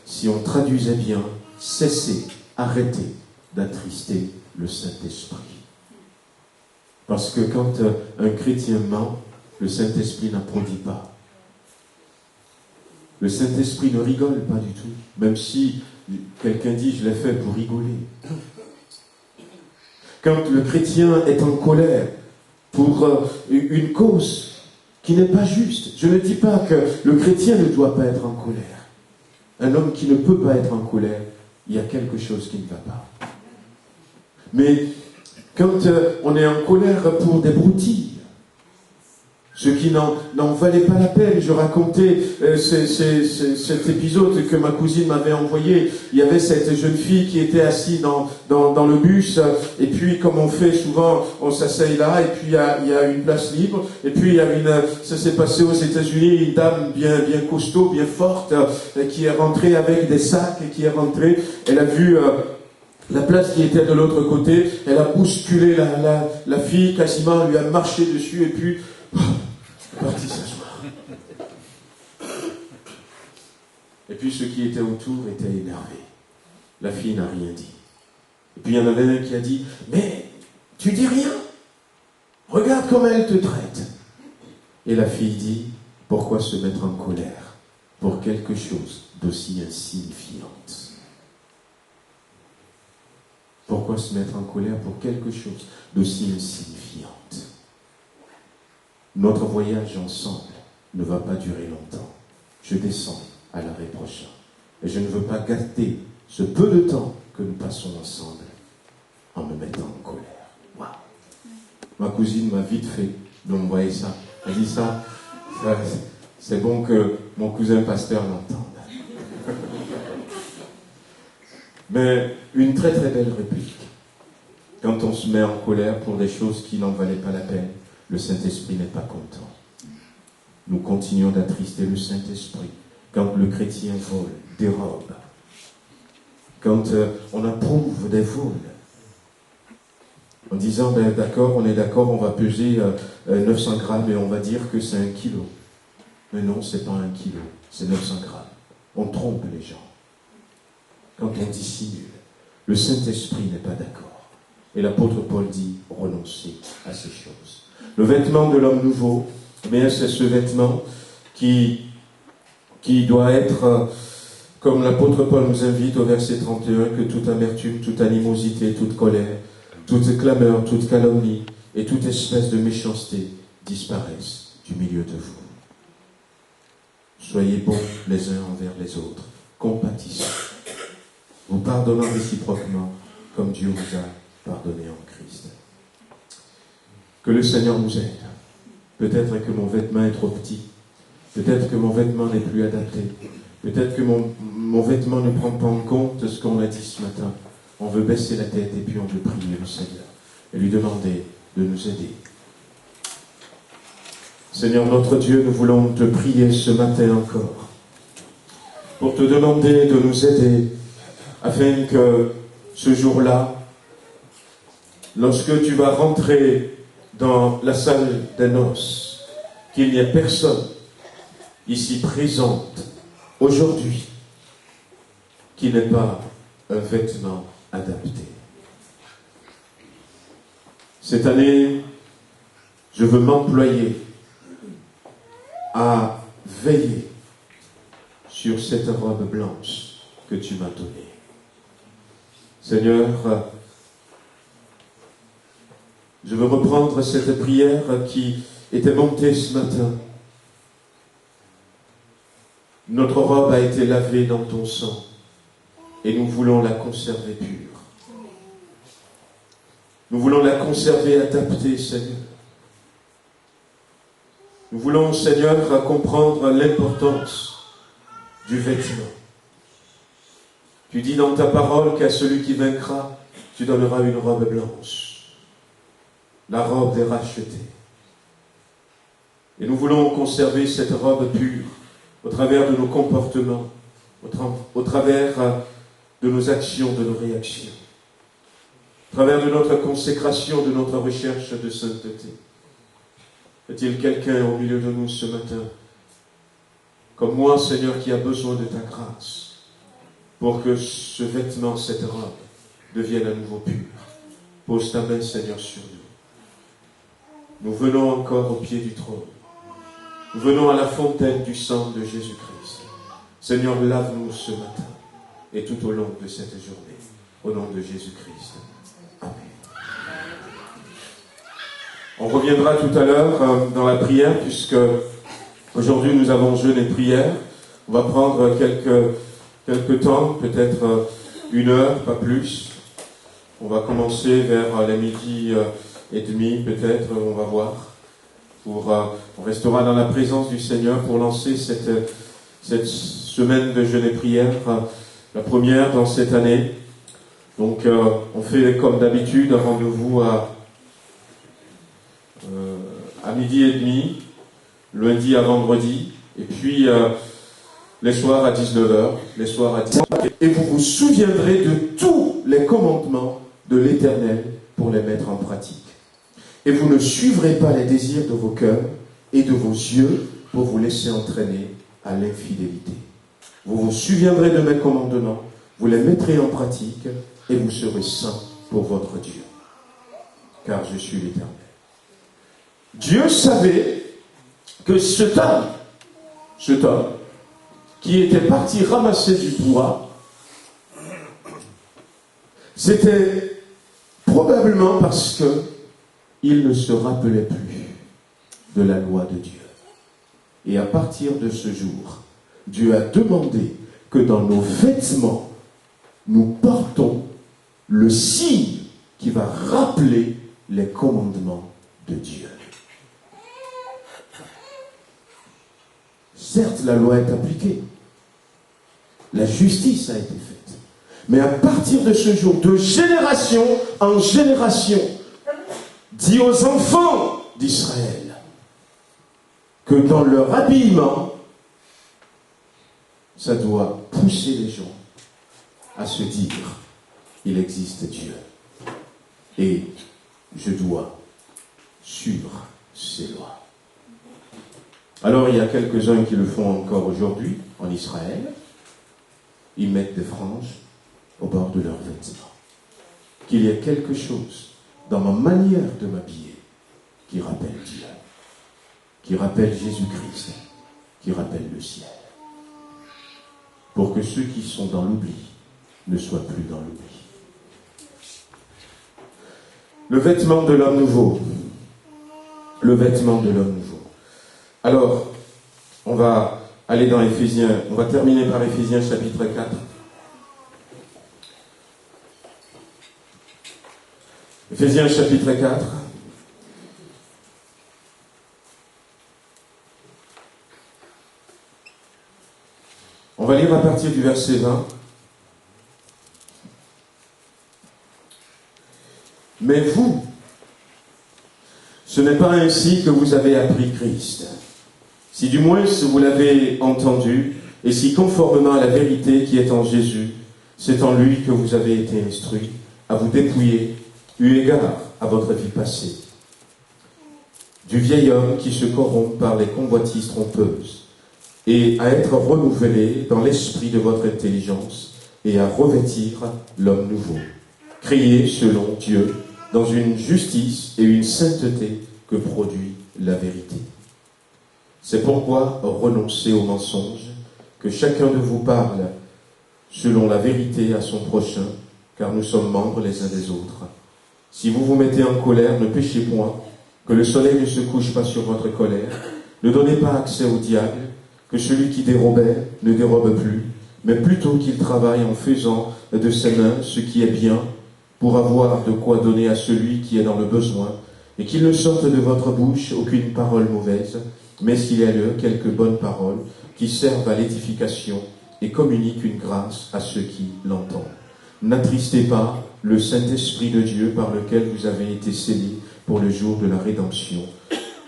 si on traduisait bien, cessez, arrêtez d'attrister le Saint-Esprit. Parce que quand un chrétien ment, le Saint-Esprit n'applaudit pas. Le Saint-Esprit ne rigole pas du tout, même si quelqu'un dit « je l'ai fait pour rigoler ». Quand le chrétien est en colère pour une cause qui n'est pas juste, je ne dis pas que le chrétien ne doit pas être en colère. Un homme qui ne peut pas être en colère, il y a quelque chose qui ne va pas. Mais quand on est en colère pour des broutilles, ce qui n'en valait pas la peine. Je racontais cet épisode que ma cousine m'avait envoyé. Il y avait cette jeune fille qui était assise dans le bus, et puis comme on fait souvent, on s'asseye là, et puis il y a une place libre, et puis ça s'est passé aux États-Unis, une dame bien costaud, bien forte, qui est rentrée avec des sacs, et qui est rentrée, elle a vu la place qui était de l'autre côté, elle a bousculé la fille, quasiment, elle lui a marché dessus, et puis parti s'asseoir. Et puis ceux qui étaient autour étaient énervés. La fille n'a rien dit. Et puis il y en avait un qui a dit, mais tu dis rien. Regarde comment elle te traite. Et la fille dit, pourquoi se mettre en colère pour quelque chose d'aussi insignifiante? Pourquoi se mettre en colère pour quelque chose d'aussi insignifiante? Notre voyage ensemble ne va pas durer longtemps. Je descends à l'arrêt prochain. Et je ne veux pas gâter ce peu de temps que nous passons ensemble en me mettant en colère. Waouh! Ma cousine m'a vite fait d'envoyer ça. Elle dit ça, c'est bon que mon cousin pasteur l'entende. Mais une très très belle réplique. Quand on se met en colère pour des choses qui n'en valaient pas la peine, le Saint-Esprit n'est pas content. Nous continuons d'attrister le Saint-Esprit quand le chrétien vole, dérobe, quand on approuve des vols, en disant, d'accord, on est d'accord, on va peser 900 grammes et on va dire que c'est 1 kilo. Mais non, c'est pas 1 kilo, c'est 900 grammes. On trompe les gens. Quand on dissimule, le Saint-Esprit n'est pas d'accord. Et l'apôtre Paul dit, renoncez à ces choses. Le vêtement de l'homme nouveau, c'est ce vêtement qui doit être, comme l'apôtre Paul nous invite au verset 31, que toute amertume, toute animosité, toute colère, toute clameur, toute calomnie et toute espèce de méchanceté disparaissent du milieu de vous. Soyez bons les uns envers les autres, compatissants, vous pardonnant réciproquement comme Dieu vous a pardonné en Christ. Que le Seigneur nous aide. Peut-être que mon vêtement est trop petit. Peut-être que mon vêtement n'est plus adapté. Peut-être que mon vêtement ne prend pas en compte ce qu'on a dit ce matin. On veut baisser la tête et puis on veut prier le Seigneur et lui demander de nous aider. Seigneur notre Dieu, nous voulons te prier ce matin encore pour te demander de nous aider afin que ce jour-là, lorsque tu vas rentrer dans la salle des noces, qu'il n'y ait personne ici présente aujourd'hui qui n'ait pas un vêtement adapté. Cette année, je veux m'employer à veiller sur cette robe blanche que tu m'as donnée. Seigneur, je veux reprendre cette prière qui était montée ce matin. Notre robe a été lavée dans ton sang et nous voulons la conserver pure. Nous voulons la conserver adaptée, Seigneur. Nous voulons, Seigneur, comprendre l'importance du vêtement. Tu dis dans ta parole qu'à celui qui vaincra, tu donneras une robe blanche, la robe des rachetés. Et nous voulons conserver cette robe pure au travers de nos comportements, au travers de nos actions, de nos réactions, au travers de notre consécration, de notre recherche de sainteté. Est-il quelqu'un au milieu de nous ce matin, comme moi, Seigneur, qui a besoin de ta grâce, pour que ce vêtement, cette robe, devienne à nouveau pur? Pose ta main, Seigneur, sur nous. Nous venons encore au pied du trône. Nous venons à la fontaine du sang de Jésus-Christ. Seigneur, lave-nous ce matin et tout au long de cette journée. Au nom de Jésus-Christ. Amen. On reviendra tout à l'heure dans la prière, puisque aujourd'hui nous avons jeûne et prière. On va prendre quelques temps, peut-être 1 heure, pas plus. On va commencer vers les 12h30, peut-être, on va voir. on restera dans la présence du Seigneur pour lancer cette semaine de jeûne et prière, la première dans cette année. Donc on fait comme d'habitude un rendez-vous à 12h30, lundi à vendredi, et puis les soirs à 19h, les soirs à 10h. Et vous vous souviendrez de tous les commandements de l'Éternel pour les mettre en pratique. Et vous ne suivrez pas les désirs de vos cœurs et de vos yeux pour vous laisser entraîner à l'infidélité. Vous vous souviendrez de mes commandements, vous les mettrez en pratique et vous serez saints pour votre Dieu. Car je suis l'Éternel. Dieu savait que cet homme qui était parti ramasser du bois, c'était probablement parce que il ne se rappelait plus de la loi de Dieu. Et à partir de ce jour, Dieu a demandé que dans nos vêtements, nous portons le signe qui va rappeler les commandements de Dieu. Certes, la loi est appliquée. La justice a été faite. Mais à partir de ce jour, de génération en génération, dit aux enfants d'Israël que dans leur habillement, ça doit pousser les gens à se dire, il existe Dieu. Et je dois suivre ses lois. Alors il y a quelques-uns qui le font encore aujourd'hui en Israël. Ils mettent des franges au bord de leurs vêtements. Qu'il y ait quelque chose dans ma manière de m'habiller qui rappelle Dieu, qui rappelle Jésus-Christ, qui rappelle le ciel. Pour que ceux qui sont dans l'oubli ne soient plus dans l'oubli. Le vêtement de l'homme nouveau. Le vêtement de l'homme nouveau. Alors, on va aller dans Éphésiens, on va terminer par Éphésiens chapitre 4. Éphésiens chapitre 4. On va lire à partir du verset 20. Mais vous, ce n'est pas ainsi que vous avez appris Christ. Si du moins vous l'avez entendu, et si conformément à la vérité qui est en Jésus, c'est en lui que vous avez été instruits, à vous dépouiller, eu égard à votre vie passée, du vieil homme qui se corrompt par les convoitises trompeuses, et à être renouvelé dans l'esprit de votre intelligence, et à revêtir l'homme nouveau, créé selon Dieu, dans une justice et une sainteté que produit la vérité. C'est pourquoi renoncez aux mensonges, que chacun de vous parle selon la vérité à son prochain, car nous sommes membres les uns des autres. Si vous vous mettez en colère, ne péchez point, que le soleil ne se couche pas sur votre colère, ne donnez pas accès au diable, que celui qui dérobait ne dérobe plus, mais plutôt qu'il travaille en faisant de ses mains ce qui est bien, pour avoir de quoi donner à celui qui est dans le besoin, et qu'il ne sorte de votre bouche aucune parole mauvaise, mais s'il y a lieu quelques bonnes paroles qui servent à l'édification et communiquent une grâce à ceux qui l'entendent. N'attristez pas le Saint-Esprit de Dieu par lequel vous avez été scellés pour le jour de la rédemption,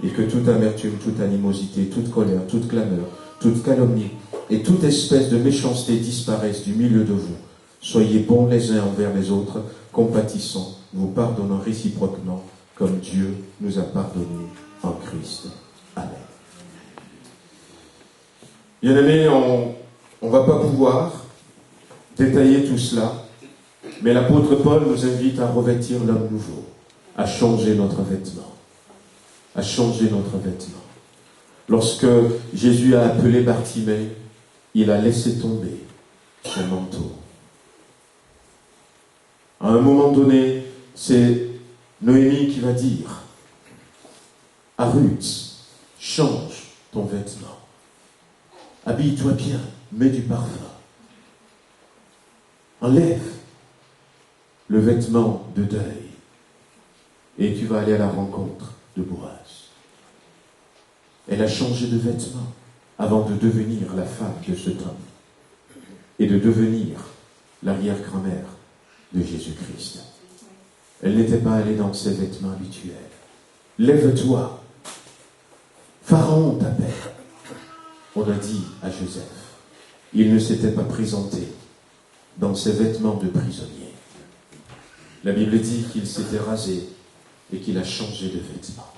et que toute amertume, toute animosité, toute colère, toute clameur, toute calomnie et toute espèce de méchanceté disparaissent du milieu de vous. Soyez bons les uns envers les autres, compatissants, vous pardonnant réciproquement, comme Dieu nous a pardonné en Christ. Amen. Bien-aimés, on ne va pas pouvoir détailler tout cela, mais l'apôtre Paul nous invite à revêtir l'homme nouveau, à changer notre vêtement, à changer notre vêtement. Lorsque Jésus a appelé Bartimée, il a laissé tomber son manteau. À un moment donné, c'est Noémie qui va dire à Ruth, change ton vêtement, habille-toi bien, mets du parfum, enlève le vêtement de deuil et tu vas aller à la rencontre de Boaz. Elle a changé de vêtements avant de devenir la femme de cet homme et de devenir l'arrière-grand-mère de Jésus-Christ. Elle n'était pas allée dans ses vêtements habituels. Lève-toi, Pharaon t'appelle. On a dit à Joseph, il ne s'était pas présenté dans ses vêtements de prisonnier. La Bible dit qu'il s'était rasé et qu'il a changé de vêtements.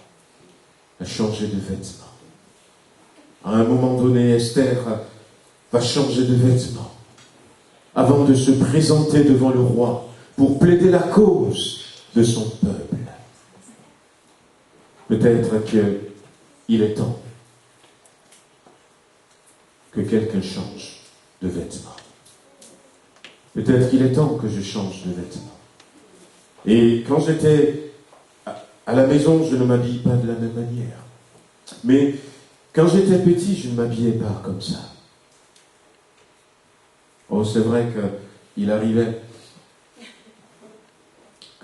A changé de vêtements. À un moment donné, Esther va changer de vêtements avant de se présenter devant le roi pour plaider la cause de son peuple. Peut-être qu'il est temps que quelqu'un change de vêtements. Peut-être qu'il est temps que je change de vêtements. Et quand j'étais à la maison, je ne m'habille pas de la même manière. Mais quand j'étais petit, je ne m'habillais pas comme ça. Oh, c'est vrai qu'il arrivait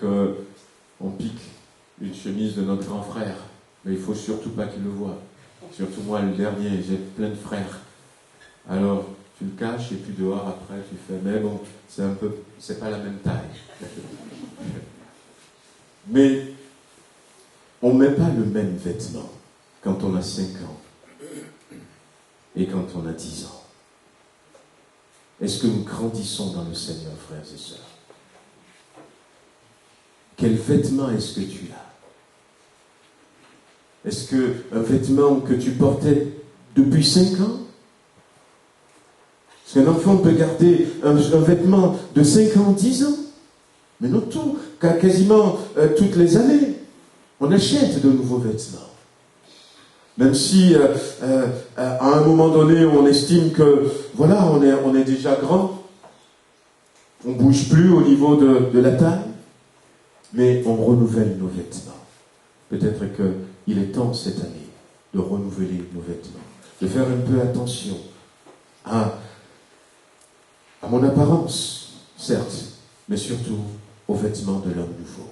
qu'on pique une chemise de notre grand frère, mais il ne faut surtout pas qu'il le voie. Surtout moi, le dernier, j'ai plein de frères. Alors, tu le caches et puis dehors, après, tu fais, mais bon, c'est pas la même taille. Mais on ne met pas le même vêtement quand on a 5 ans et quand on a 10 ans. Est-ce que nous grandissons dans le Seigneur, frères et sœurs? Quel vêtement est-ce que tu as? Est-ce qu'un vêtement que tu portais depuis 5 ans? Est-ce qu'un enfant peut garder un vêtement de 5 ans, 10 ans? Mais non tout, quasiment toutes les années, on achète de nouveaux vêtements. Même si, à un moment donné, on estime que, voilà, on est déjà grand, on ne bouge plus au niveau de la taille, mais on renouvelle nos vêtements. Peut-être qu'il est temps cette année de renouveler nos vêtements, de faire un peu attention à mon apparence, certes, mais surtout aux vêtements de l'homme nouveau.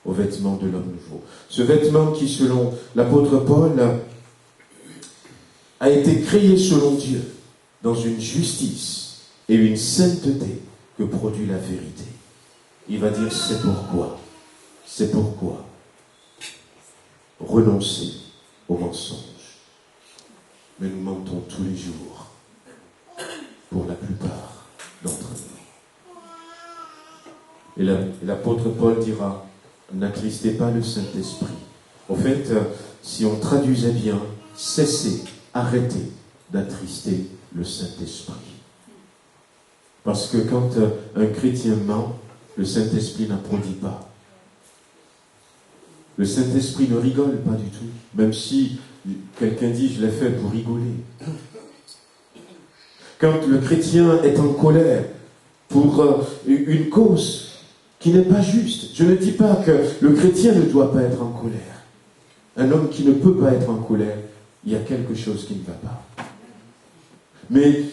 Aux vêtements de l'homme nouveau. Ce vêtement qui, selon l'apôtre Paul, a été créé selon Dieu, dans une justice et une sainteté que produit la vérité. Il va dire, c'est pourquoi renoncer au mensonge. Mais nous mentons tous les jours, pour la plupart d'entre nous. Et l'apôtre Paul dira, n'attristez pas le Saint-Esprit. En fait, si on traduisait bien, cessez, arrêtez d'attrister le Saint-Esprit. Parce que quand un chrétien ment, le Saint-Esprit n'applaudit pas. Le Saint-Esprit ne rigole pas du tout, même si quelqu'un dit, je l'ai fait pour rigoler. Quand le chrétien est en colère pour une cause qui n'est pas juste. Je ne dis pas que le chrétien ne doit pas être en colère. Un homme qui ne peut pas être en colère, il y a quelque chose qui ne va pas. Mais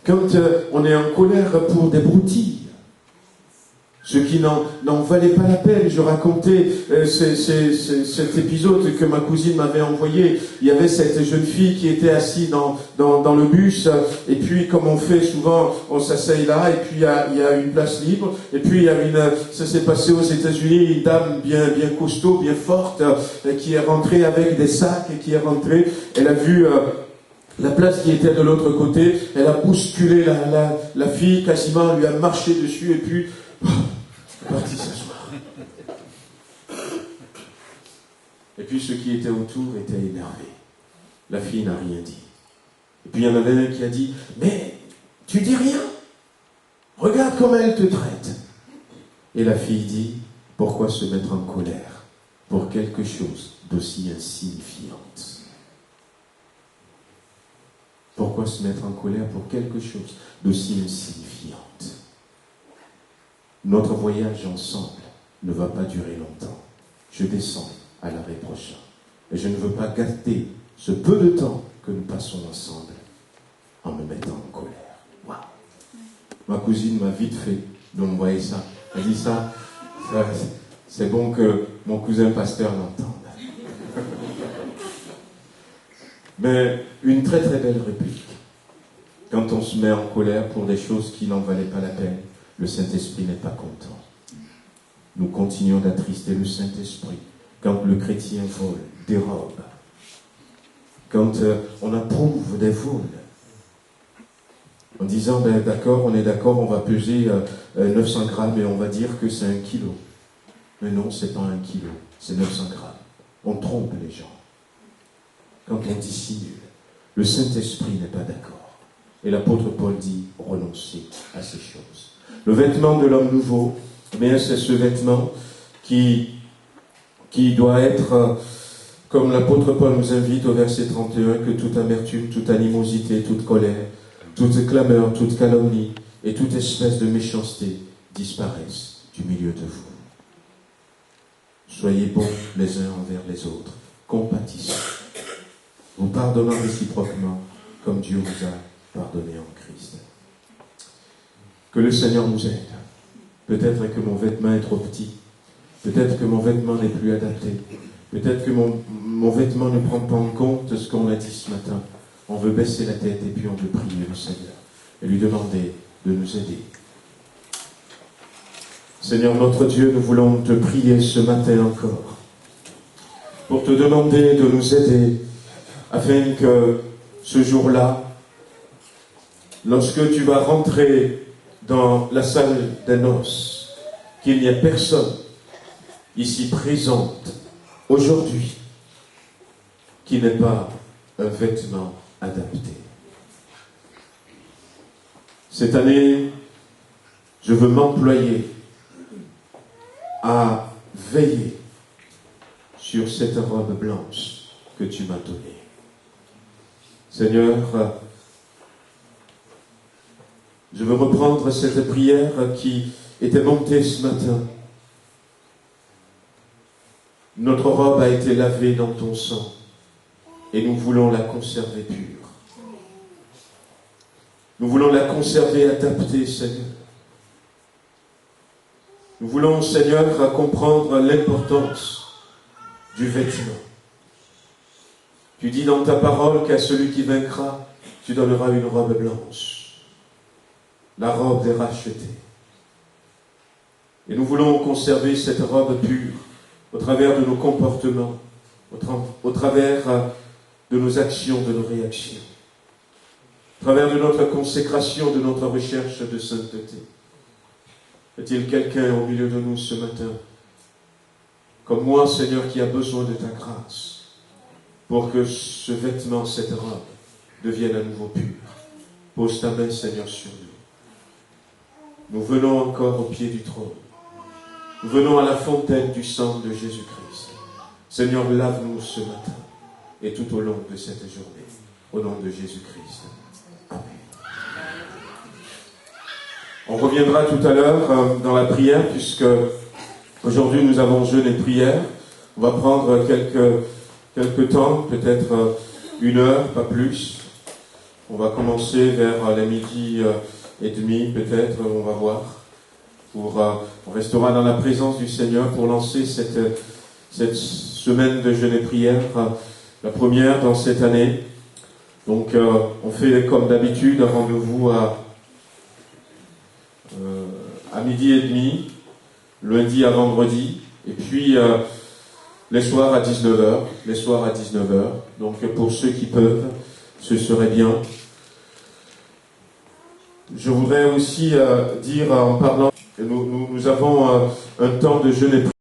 quand on est en colère pour des broutilles, ce qui n'en valait pas la peine, je racontais cet épisode que ma cousine m'avait envoyé. Il y avait cette jeune fille qui était assise dans le bus, et puis comme on fait souvent, on s'asseye là, et puis il y a une place libre, et puis ça s'est passé aux États-Unis, une dame bien costaud, bien forte, qui est rentrée avec des sacs, et qui est rentrée, elle a vu la place qui était de l'autre côté, elle a bousculé la fille, quasiment, elle lui a marché dessus, et puis parti s'asseoir. Et puis ceux qui étaient autour étaient énervés. La fille n'a rien dit. Et puis il y en avait un qui a dit, mais tu dis rien. Regarde comment elle te traite. Et la fille dit, pourquoi se mettre en colère pour quelque chose d'aussi insignifiante? Pourquoi se mettre en colère pour quelque chose d'aussi insignifiante? Notre voyage ensemble ne va pas durer longtemps. Je descends à l'arrêt prochain. Et je ne veux pas gâter ce peu de temps que nous passons ensemble en me mettant en colère. Wow. Ma cousine m'a vite fait d'envoyer ça. Elle dit ça, c'est bon que mon cousin pasteur l'entende. Mais une très très belle réplique. Quand on se met en colère pour des choses qui n'en valaient pas la peine, le Saint-Esprit n'est pas content. Nous continuons d'attrister le Saint-Esprit quand le chrétien vole, dérobe, quand on approuve des vols, en disant, ben d'accord, on est d'accord, on va peser 900 grammes et on va dire que c'est 1 kilo. Mais non, c'est pas 1 kilo, c'est 900 grammes. On trompe les gens. Quand on dissimule, le Saint-Esprit n'est pas d'accord. Et l'apôtre Paul dit, renoncez à ces choses. Le vêtement de l'homme nouveau, mais c'est ce vêtement qui doit être, comme l'apôtre Paul nous invite au verset 31, que toute amertume, toute animosité, toute colère, toute clameur, toute calomnie et toute espèce de méchanceté disparaissent du milieu de vous. Soyez bons les uns envers les autres, compatissants, vous pardonnant réciproquement comme Dieu vous a pardonné en Christ. Que le Seigneur nous aide. Peut-être que mon vêtement est trop petit. Peut-être que mon vêtement n'est plus adapté. Peut-être que mon vêtement ne prend pas en compte ce qu'on a dit ce matin. On veut baisser la tête et puis on veut prier le Seigneur et lui demander de nous aider. Seigneur notre Dieu, nous voulons te prier ce matin encore pour te demander de nous aider afin que ce jour-là, lorsque tu vas rentrer dans la salle des noces, qu'il n'y ait personne ici présente aujourd'hui qui n'ait pas un vêtement adapté. Cette année, je veux m'employer à veiller sur cette robe blanche que tu m'as donnée. Seigneur, je veux reprendre cette prière qui était montée ce matin. Notre robe a été lavée dans ton sang et nous voulons la conserver pure. Nous voulons la conserver adaptée, Seigneur. Nous voulons, Seigneur, comprendre l'importance du vêtement. Tu dis dans ta parole qu'à celui qui vaincra, tu donneras une robe blanche, la robe des rachetés. Et nous voulons conserver cette robe pure au travers de nos comportements, au travers de nos actions, de nos réactions, au travers de notre consécration, de notre recherche de sainteté. Est-il quelqu'un au milieu de nous ce matin, comme moi, Seigneur, qui a besoin de ta grâce, pour que ce vêtement, cette robe, devienne à nouveau pur? Pose ta main, Seigneur, sur nous. Nous venons encore au pied du trône. Nous venons à la fontaine du sang de Jésus-Christ. Seigneur, lave-nous ce matin et tout au long de cette journée. Au nom de Jésus-Christ. Amen. On reviendra tout à l'heure dans la prière, puisque aujourd'hui nous avons jeûne et prière. On va prendre quelques temps, peut-être 1 heure, pas plus. On va commencer vers les 12h30, peut-être, on va voir. On restera dans la présence du Seigneur pour lancer cette semaine de jeûne et prière, la première dans cette année. Donc on fait comme d'habitude un rendez-vous à 12h30, lundi à vendredi, et puis les soirs à 19h. Donc pour ceux qui peuvent, ce serait bien. Je voudrais aussi dire en parlant que nous avons un temps de jeûne et prière.